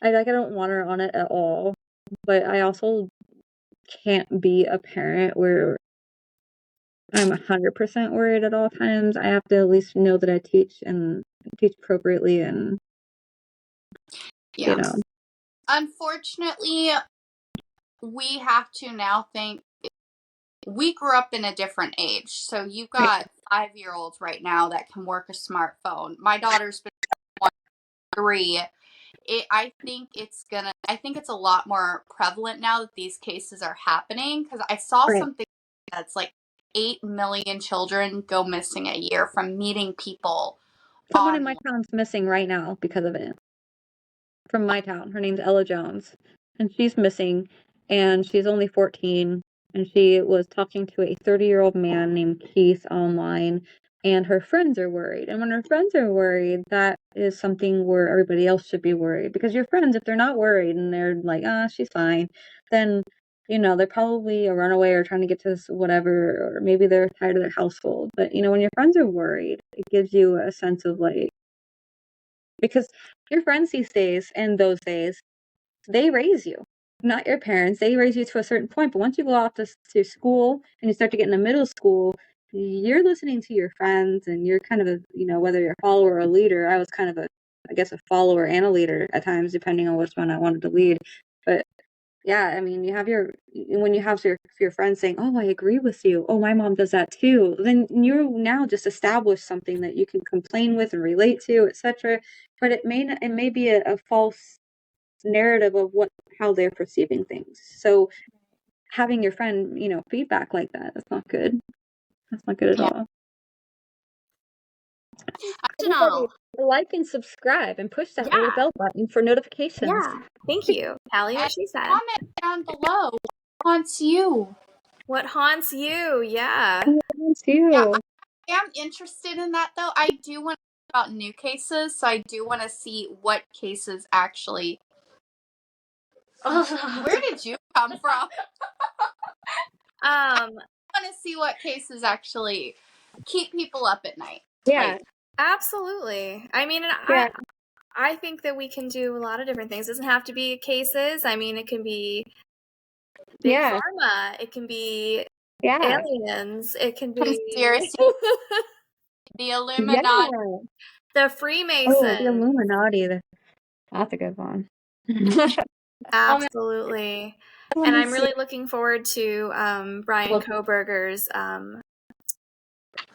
Speaker 3: I don't want her on it at all, but I also can't be a parent where I'm 100% worried at all times. I have to at least know that I teach appropriately, and
Speaker 2: Yeah. Unfortunately, we have to now think we grew up in a different age. So you've got 5-year-olds right now that can work a smartphone. My daughter's been 3. I think it's a lot more prevalent now that these cases are happening, because I saw something that's like 8 million children go missing a year from meeting people.
Speaker 3: Someone in my town's missing right now because of it. From my town. Her name's Ella Jones. And she's missing, and she's only 14, and she was talking to a 30-year-old man named Keith online, and her friends are worried. And when her friends are worried, that is something where everybody else should be worried. Because your friends, if they're not worried and they're like, she's fine, then, they're probably a runaway or trying to get to this whatever, or maybe they're tired of their household. But, when your friends are worried, it gives you a sense of like, because your friends these days and those days, they raise you, not your parents. They raise you to a certain point, but once you go off to school and you start to get into middle school, you're listening to your friends and you're kind of a, whether you're a follower or a leader. I was kind of a follower and a leader at times, depending on which one I wanted to lead. But yeah, I mean, when you have your friends saying, "Oh, I agree with you. Oh, my mom does that too," then you now just establish something that you can complain with and relate to, etc. But it may be a false narrative of how they're perceiving things. So having your friend, feedback like that's not good. That's not good at all. Everybody, like and subscribe and push that little bell button for notifications.
Speaker 1: Yeah, thank you, Callie. What she said.
Speaker 2: Comment down below. What haunts you?
Speaker 1: What haunts you? Yeah.
Speaker 3: What haunts you?
Speaker 2: Yeah, I am interested in that though. I do want to know about new cases, so I do want to see what cases actually. Where did you come from? I want to see what cases actually keep people up at night.
Speaker 3: Yeah,
Speaker 1: absolutely. I mean, I think that we can do a lot of different things. It doesn't have to be cases. I mean, it can be big pharma. It can be aliens. It can be
Speaker 2: conspiracy. The Illuminati.
Speaker 3: Yeah.
Speaker 1: The Freemasons.
Speaker 3: Oh, the Illuminati. That's a good one.
Speaker 1: Absolutely. And I'm really looking forward to Bryan Kohberger's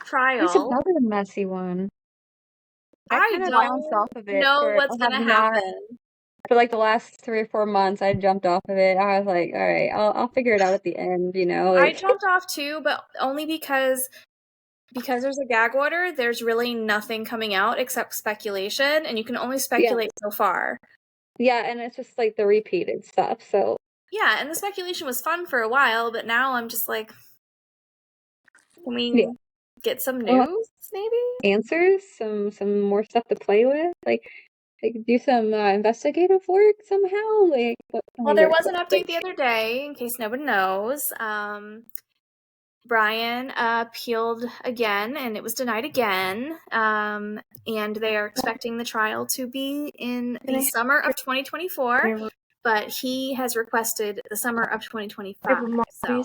Speaker 1: trial.
Speaker 3: It's another messy one. I kind of bounced off of it.
Speaker 1: Know what's gonna happen.
Speaker 3: For like the last 3 or 4 months, I jumped off of it. I was like, all right, I'll figure it out at the end,
Speaker 1: I jumped off too, but only because there's a gag order, there's really nothing coming out except speculation, and you can only speculate so far.
Speaker 3: Yeah, and it's just like the repeated stuff, so.
Speaker 1: Yeah, and the speculation was fun for a while, but now I'm just like, can we get some news, maybe?
Speaker 3: Answers, some more stuff to play with, like do some investigative work somehow.
Speaker 1: Well, there was an update the other day, in case nobody knows. Bryan appealed again, and it was denied again. And they are expecting the trial to be in the summer of 2024, but he has requested the summer of 2025. So.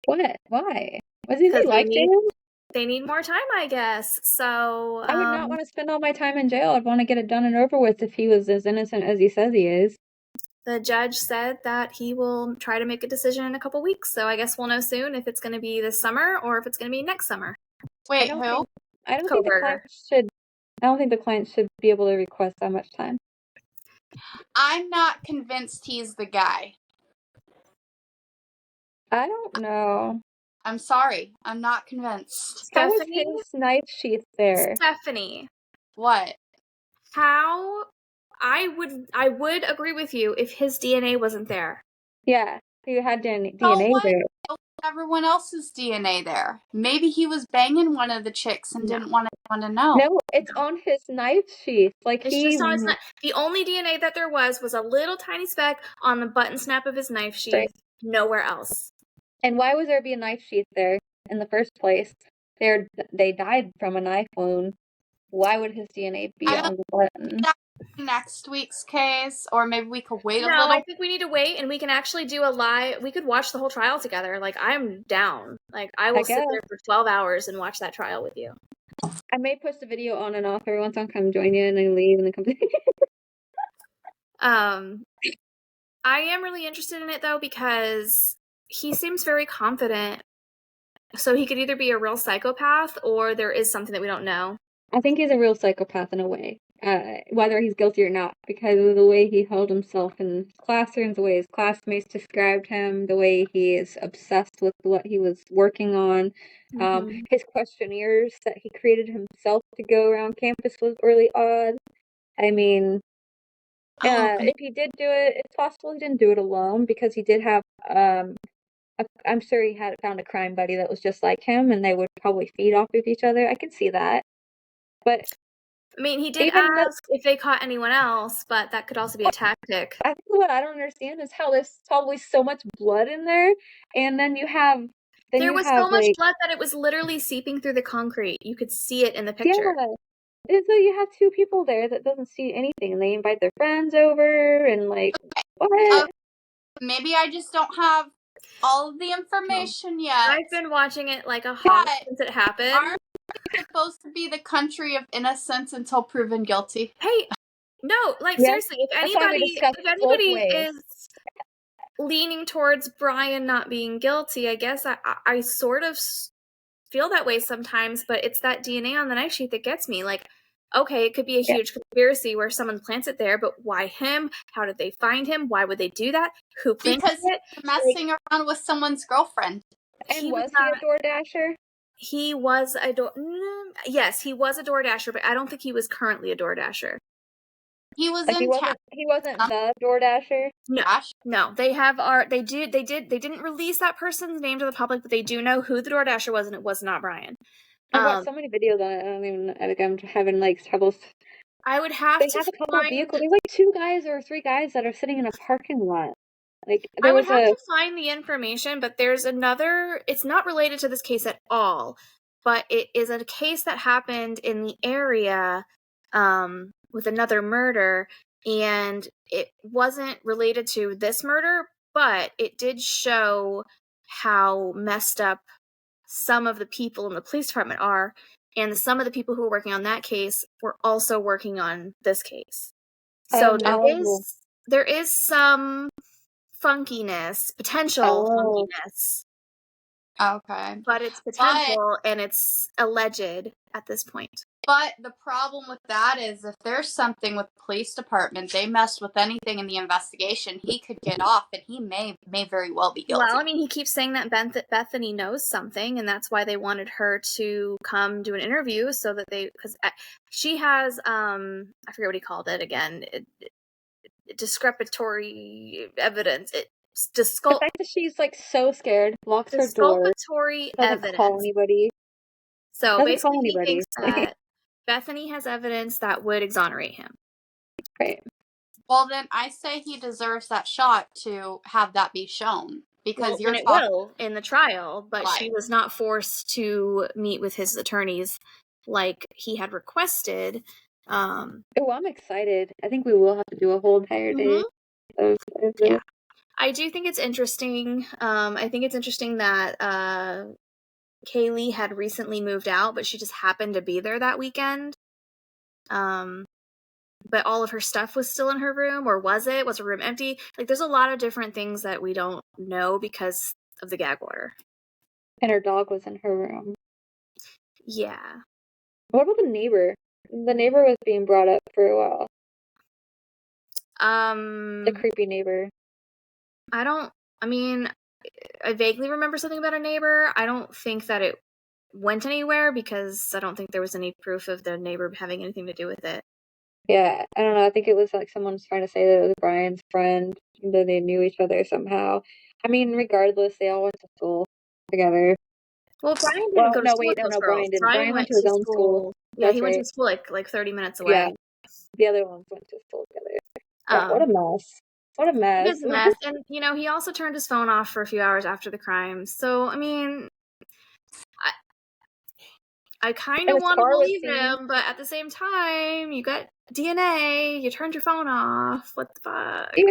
Speaker 3: What? Why? Was he like jail?
Speaker 1: They need more time, I guess. So
Speaker 3: I would not want to spend all my time in jail. I'd want to get it done and over with if he was as innocent as he says he is.
Speaker 1: The judge said that he will try to make a decision in a couple weeks. So I guess we'll know soon if it's going to be this summer or if it's going to be next summer.
Speaker 2: Wait, who?
Speaker 3: I don't think the client should be able to request that much time.
Speaker 2: I'm not convinced he's the guy.
Speaker 3: I don't know.
Speaker 2: I'm sorry. I'm not convinced.
Speaker 3: How was his knife sheath there?
Speaker 1: Stephanie.
Speaker 2: What?
Speaker 1: How? I would agree with you if his DNA wasn't there.
Speaker 3: Yeah, he had DNA there.
Speaker 2: Everyone else's DNA there. Maybe he was banging one of the chicks and didn't want anyone to know.
Speaker 3: No, it's on his knife sheath.
Speaker 1: Just on his knife. The only DNA that there was a little tiny speck on the button snap of his knife sheath. Right. Nowhere else.
Speaker 3: And why would there be a knife sheath there in the first place? They died from a knife wound. Why would his DNA be on the button?
Speaker 2: Next week's case, or maybe we could wait a little.
Speaker 1: No, I think we need to wait, and we can actually do a live. We could watch the whole trial together. I'm down. I will sit there for 12 hours and watch that trial with you.
Speaker 3: I may post a video on and off every once I'll come join you and then leave and then come.
Speaker 1: I am really interested in it though because he seems very confident. So he could either be a real psychopath or there is something that we don't know.
Speaker 3: I think he's a real psychopath in a way, whether he's guilty or not, because of the way he held himself in classrooms, the way his classmates described him, the way he is obsessed with what he was working on. His questionnaires that he created himself to go around campus was really odd. I mean, if he did do it, it's possible he didn't do it alone because he did have, I'm sure he had found a crime buddy that was just like him and they would probably feed off of each other. I can see that. But
Speaker 1: I mean, he did ask if they caught anyone else, but that could also be a tactic.
Speaker 3: I think what I don't understand is how there's probably so much blood in there, and then you have...
Speaker 1: There was so much blood that it was literally seeping through the concrete. You could see it in the picture.
Speaker 3: Yeah. And so you have two people there that doesn't see anything, and they invite their friends over, and what?
Speaker 2: Maybe I just don't have all of the information yet.
Speaker 1: I've been watching it like a hawk since it happened.
Speaker 2: Aren't we supposed to be the country of innocence until proven guilty?
Speaker 1: Hey, no, like seriously, if anybody is leaning towards Bryan not being guilty, I guess I sort of feel that way sometimes, but it's that DNA on the knife sheath that gets me. Like, okay, it could be a huge conspiracy where someone plants it there, but why him? How did they find him? Why would they do that? Who planted it?
Speaker 2: Because he's messing around with someone's girlfriend.
Speaker 3: And was he a DoorDasher?
Speaker 1: He was a yes, he was a DoorDasher, but I don't think he was currently a DoorDasher.
Speaker 2: He was
Speaker 3: he wasn't the DoorDasher?
Speaker 1: No. They didn't release that person's name to the public, but they do know who the DoorDasher was, and it was not Bryan.
Speaker 3: I've got so many videos on it. I don't even. I think I'm having like trouble.
Speaker 1: I would have to.
Speaker 3: They have a couple of vehicles. There's like 2 guys or 3 guys that are sitting in a parking lot. Like
Speaker 1: I would have to find the information, but there's another. It's not related to this case at all, but it is a case that happened in the area with another murder, and it wasn't related to this murder, but it did show how messed up some of the people in the police department are, and some of the people who were working on that case were also working on this case. So there is some funkiness, potential funkiness.
Speaker 2: Okay.
Speaker 1: But it's potential and it's alleged at this point.
Speaker 2: But the problem with that is if there's something with the police department, they messed with anything in the investigation, he could get off and he may very well be guilty.
Speaker 1: Well, I mean, he keeps saying that Bethany knows something, and that's why they wanted her to come do an interview so that because she has, I forget what he called it again, discrepatory evidence.
Speaker 3: The fact that she's like so scared, locks her door,
Speaker 1: disculpatory evidence.
Speaker 3: Doesn't call anybody.
Speaker 1: So basically, he thinks that Bethany has evidence that would exonerate him.
Speaker 3: Right.
Speaker 2: Well, then I say he deserves that shot to have that be shown because
Speaker 1: it will in the trial, but she was not forced to meet with his attorneys like he had requested.
Speaker 3: I'm excited. I think we will have to do a whole entire day.
Speaker 1: Yeah. I do think it's interesting. I think it's interesting that Kaylee had recently moved out, but she just happened to be there that weekend. But all of her stuff was still in her room, or was it? Was her room empty? Like, there's a lot of different things that we don't know because of the gag order.
Speaker 3: And her dog was in her room.
Speaker 1: Yeah.
Speaker 3: What about the neighbor? The neighbor was being brought up for a while. The creepy neighbor.
Speaker 1: I vaguely remember something about a neighbor. I don't think that it went anywhere because I don't think there was any proof of the neighbor having anything to do with it.
Speaker 3: Yeah, I don't know. I think it was like someone's trying to say that it was Bryan's friend, that they knew each other somehow. I mean, regardless, they all went to school together.
Speaker 1: Well, Bryan didn't go to school with those girls.
Speaker 3: Bryan didn't. Bryan went to his own school.
Speaker 1: Yeah, he went to school like 30 minutes away.
Speaker 3: Yeah, the other ones went to school together. What a mess. What a mess.
Speaker 1: It was a mess. And, he also turned his phone off for a few hours after the crime. So, I mean, I kind of want to believe him, but at the same time, you got DNA, you turned your phone off. What the fuck?
Speaker 3: Yeah.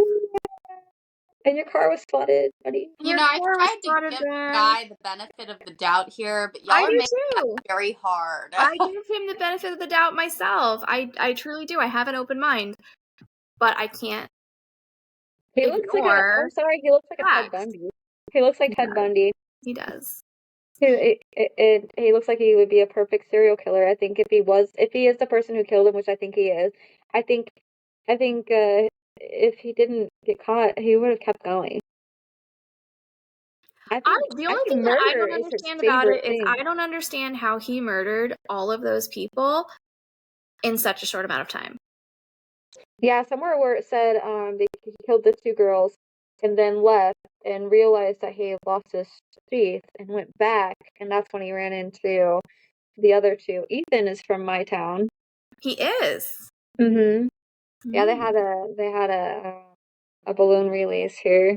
Speaker 3: And your car was flooded, buddy.
Speaker 2: I tried to give the guy the benefit of the doubt here, but y'all are making that very hard.
Speaker 1: I give him the benefit of the doubt myself. I truly do. I have an open mind. But I can't.
Speaker 3: He looks like a Ted Bundy. He looks like Ted Bundy.
Speaker 1: He does.
Speaker 3: He looks like he would be a perfect serial killer. I think if he is the person who killed him, which I think he is, I think if he didn't get caught, he would have kept going.
Speaker 1: The only thing that I don't understand about it is I don't understand how he murdered all of those people in such a short amount of time.
Speaker 3: Yeah, somewhere where it said he killed the 2 girls and then left and realized that he had lost his teeth and went back, and that's when he ran into the other 2. Ethan is from my town.
Speaker 1: He is.
Speaker 3: Mm-hmm. Yeah, they had a balloon release here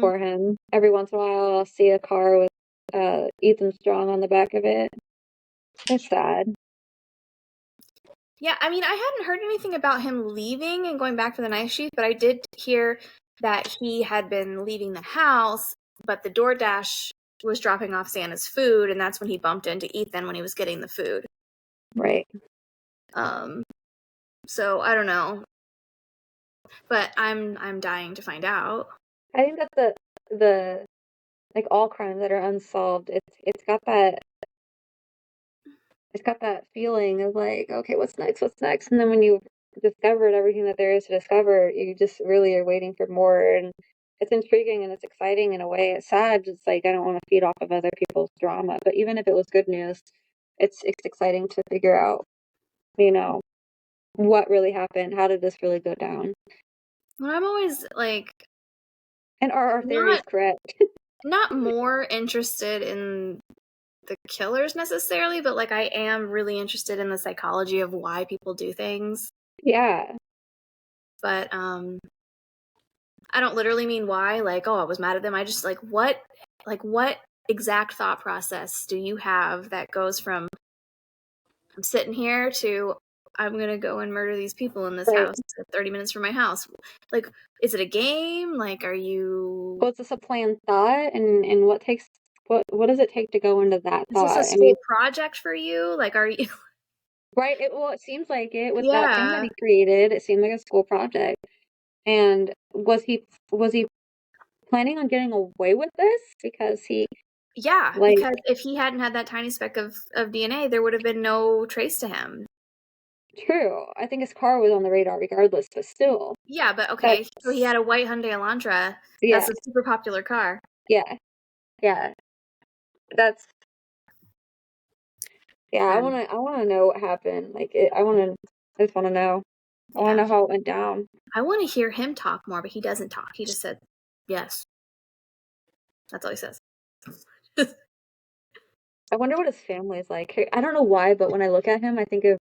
Speaker 3: for him. Every once in a while, I'll see a car with Ethan Strong on the back of it. It's sad.
Speaker 1: Yeah, I mean, I hadn't heard anything about him leaving and going back for the knife sheath, but I did hear that he had been leaving the house but the DoorDash was dropping off Santa's food, and that's when he bumped into Ethan when he was getting the food.
Speaker 3: Right.
Speaker 1: So I don't know, but I'm dying to find out.
Speaker 3: I think that the like all crimes that are unsolved, it's got that feeling of like, okay, what's next, and then when you discovered everything that there is to discover, you just really are waiting for more, and it's intriguing and it's exciting in a way. It's sad, it's like I don't want to feed off of other people's drama, but even if it was good news, it's exciting to figure out, what really happened, how did this really go down.
Speaker 1: Well, I'm always like,
Speaker 3: and are our theories correct?
Speaker 1: Not more interested in the killers necessarily, but like I am really interested in the psychology of why people do things.
Speaker 3: Yeah.
Speaker 1: But I don't literally mean why, like, oh, I was mad at them. I just like what exact thought process do you have that goes from I'm sitting here to I'm gonna go and murder these people in this house 30 minutes from my house? Like, is it a game? Like, are you?
Speaker 3: Well, it's just a planned thought, and what does it take to go into that thought?
Speaker 1: Is this a school project for you? Like, are you?
Speaker 3: Right. It seems like it with that thing that he created. It seemed like a school project. And was he planning on getting away with this? Because
Speaker 1: because if he hadn't had that tiny speck of DNA, there would have been no trace to him.
Speaker 3: True. I think his car was on the radar regardless, but still.
Speaker 1: Yeah, but okay. So he had a white Hyundai Elantra.
Speaker 3: Yeah.
Speaker 1: That's a super popular car.
Speaker 3: Yeah. Yeah. That's. Yeah, I wanna know what happened. Like, I just wanna know. I wanna know how it went down.
Speaker 1: I want to hear him talk more, but he doesn't talk. He just said, yes. That's all he says.
Speaker 3: I wonder what his family is like. I don't know why, but when I look at him, I think of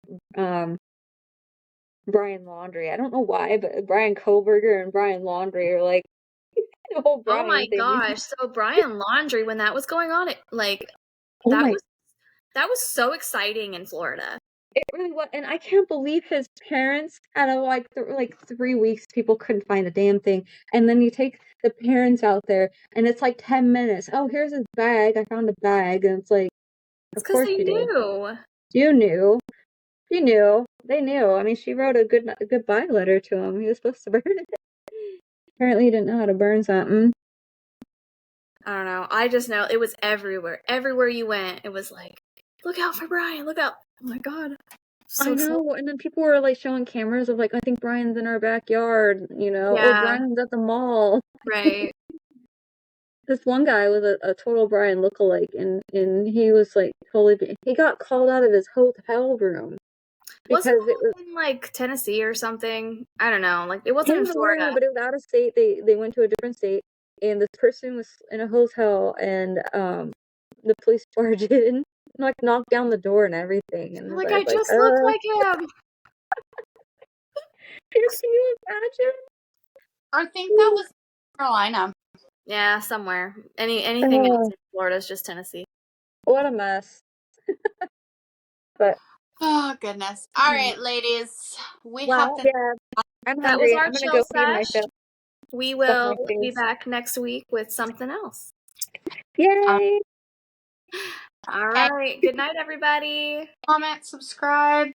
Speaker 3: Brian Laundrie. I don't know why, but Bryan Kohberger and Brian Laundrie are like the whole Brian
Speaker 1: thing. Oh my gosh! So Brian Laundrie, when that was going on, that was so exciting in Florida.
Speaker 3: It really was, and I can't believe his parents, out of like 3 weeks, people couldn't find a damn thing. And then you take the parents out there, and it's like 10 minutes. Oh, here's his bag. I found a bag, and it's like, of course you knew. You knew. You knew. They knew. I mean, she wrote a goodbye letter to him. He was supposed to burn it. Apparently, he didn't know how to burn something.
Speaker 1: I don't know. I just know it was everywhere. Everywhere you went, it was like, look out for Brian. Look out. Oh my God.
Speaker 3: So I know. And then people were like showing cameras of like, I think Brian's in our backyard, or Brian's at the mall.
Speaker 1: Right.
Speaker 3: This one guy was a total Brian lookalike, and he was like he got called out of his hotel room.
Speaker 1: Wasn't it in like Tennessee or something? I don't know. Like, it wasn't in Florida.
Speaker 3: But it was out of state. They went to a different state, and this person was in a hotel, and the police barged in, like knocked down the door and everything. And
Speaker 1: like, I just looked like him.
Speaker 3: Can you imagine?
Speaker 2: I think that was Carolina.
Speaker 1: Yeah, somewhere. Anything in Florida is just Tennessee.
Speaker 3: What a mess. But
Speaker 2: oh goodness! All right, ladies, we have to.
Speaker 3: Yeah, I'm
Speaker 1: that
Speaker 3: hungry.
Speaker 1: was our
Speaker 3: I'm gonna go feed myself.
Speaker 1: We will be back next week with something else.
Speaker 3: Yay!
Speaker 1: All right. Good night, everybody.
Speaker 2: Comment, subscribe.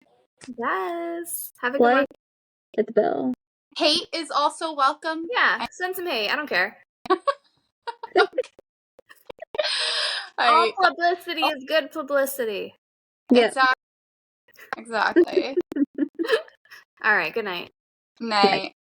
Speaker 1: Yes. Have a good one.
Speaker 3: Hit the bell.
Speaker 2: Hate is also welcome.
Speaker 1: Yeah, send some hate. I don't care.
Speaker 2: All
Speaker 1: publicity is good publicity.
Speaker 3: Yeah.
Speaker 2: Exactly.
Speaker 1: All right. Good night.
Speaker 2: Night.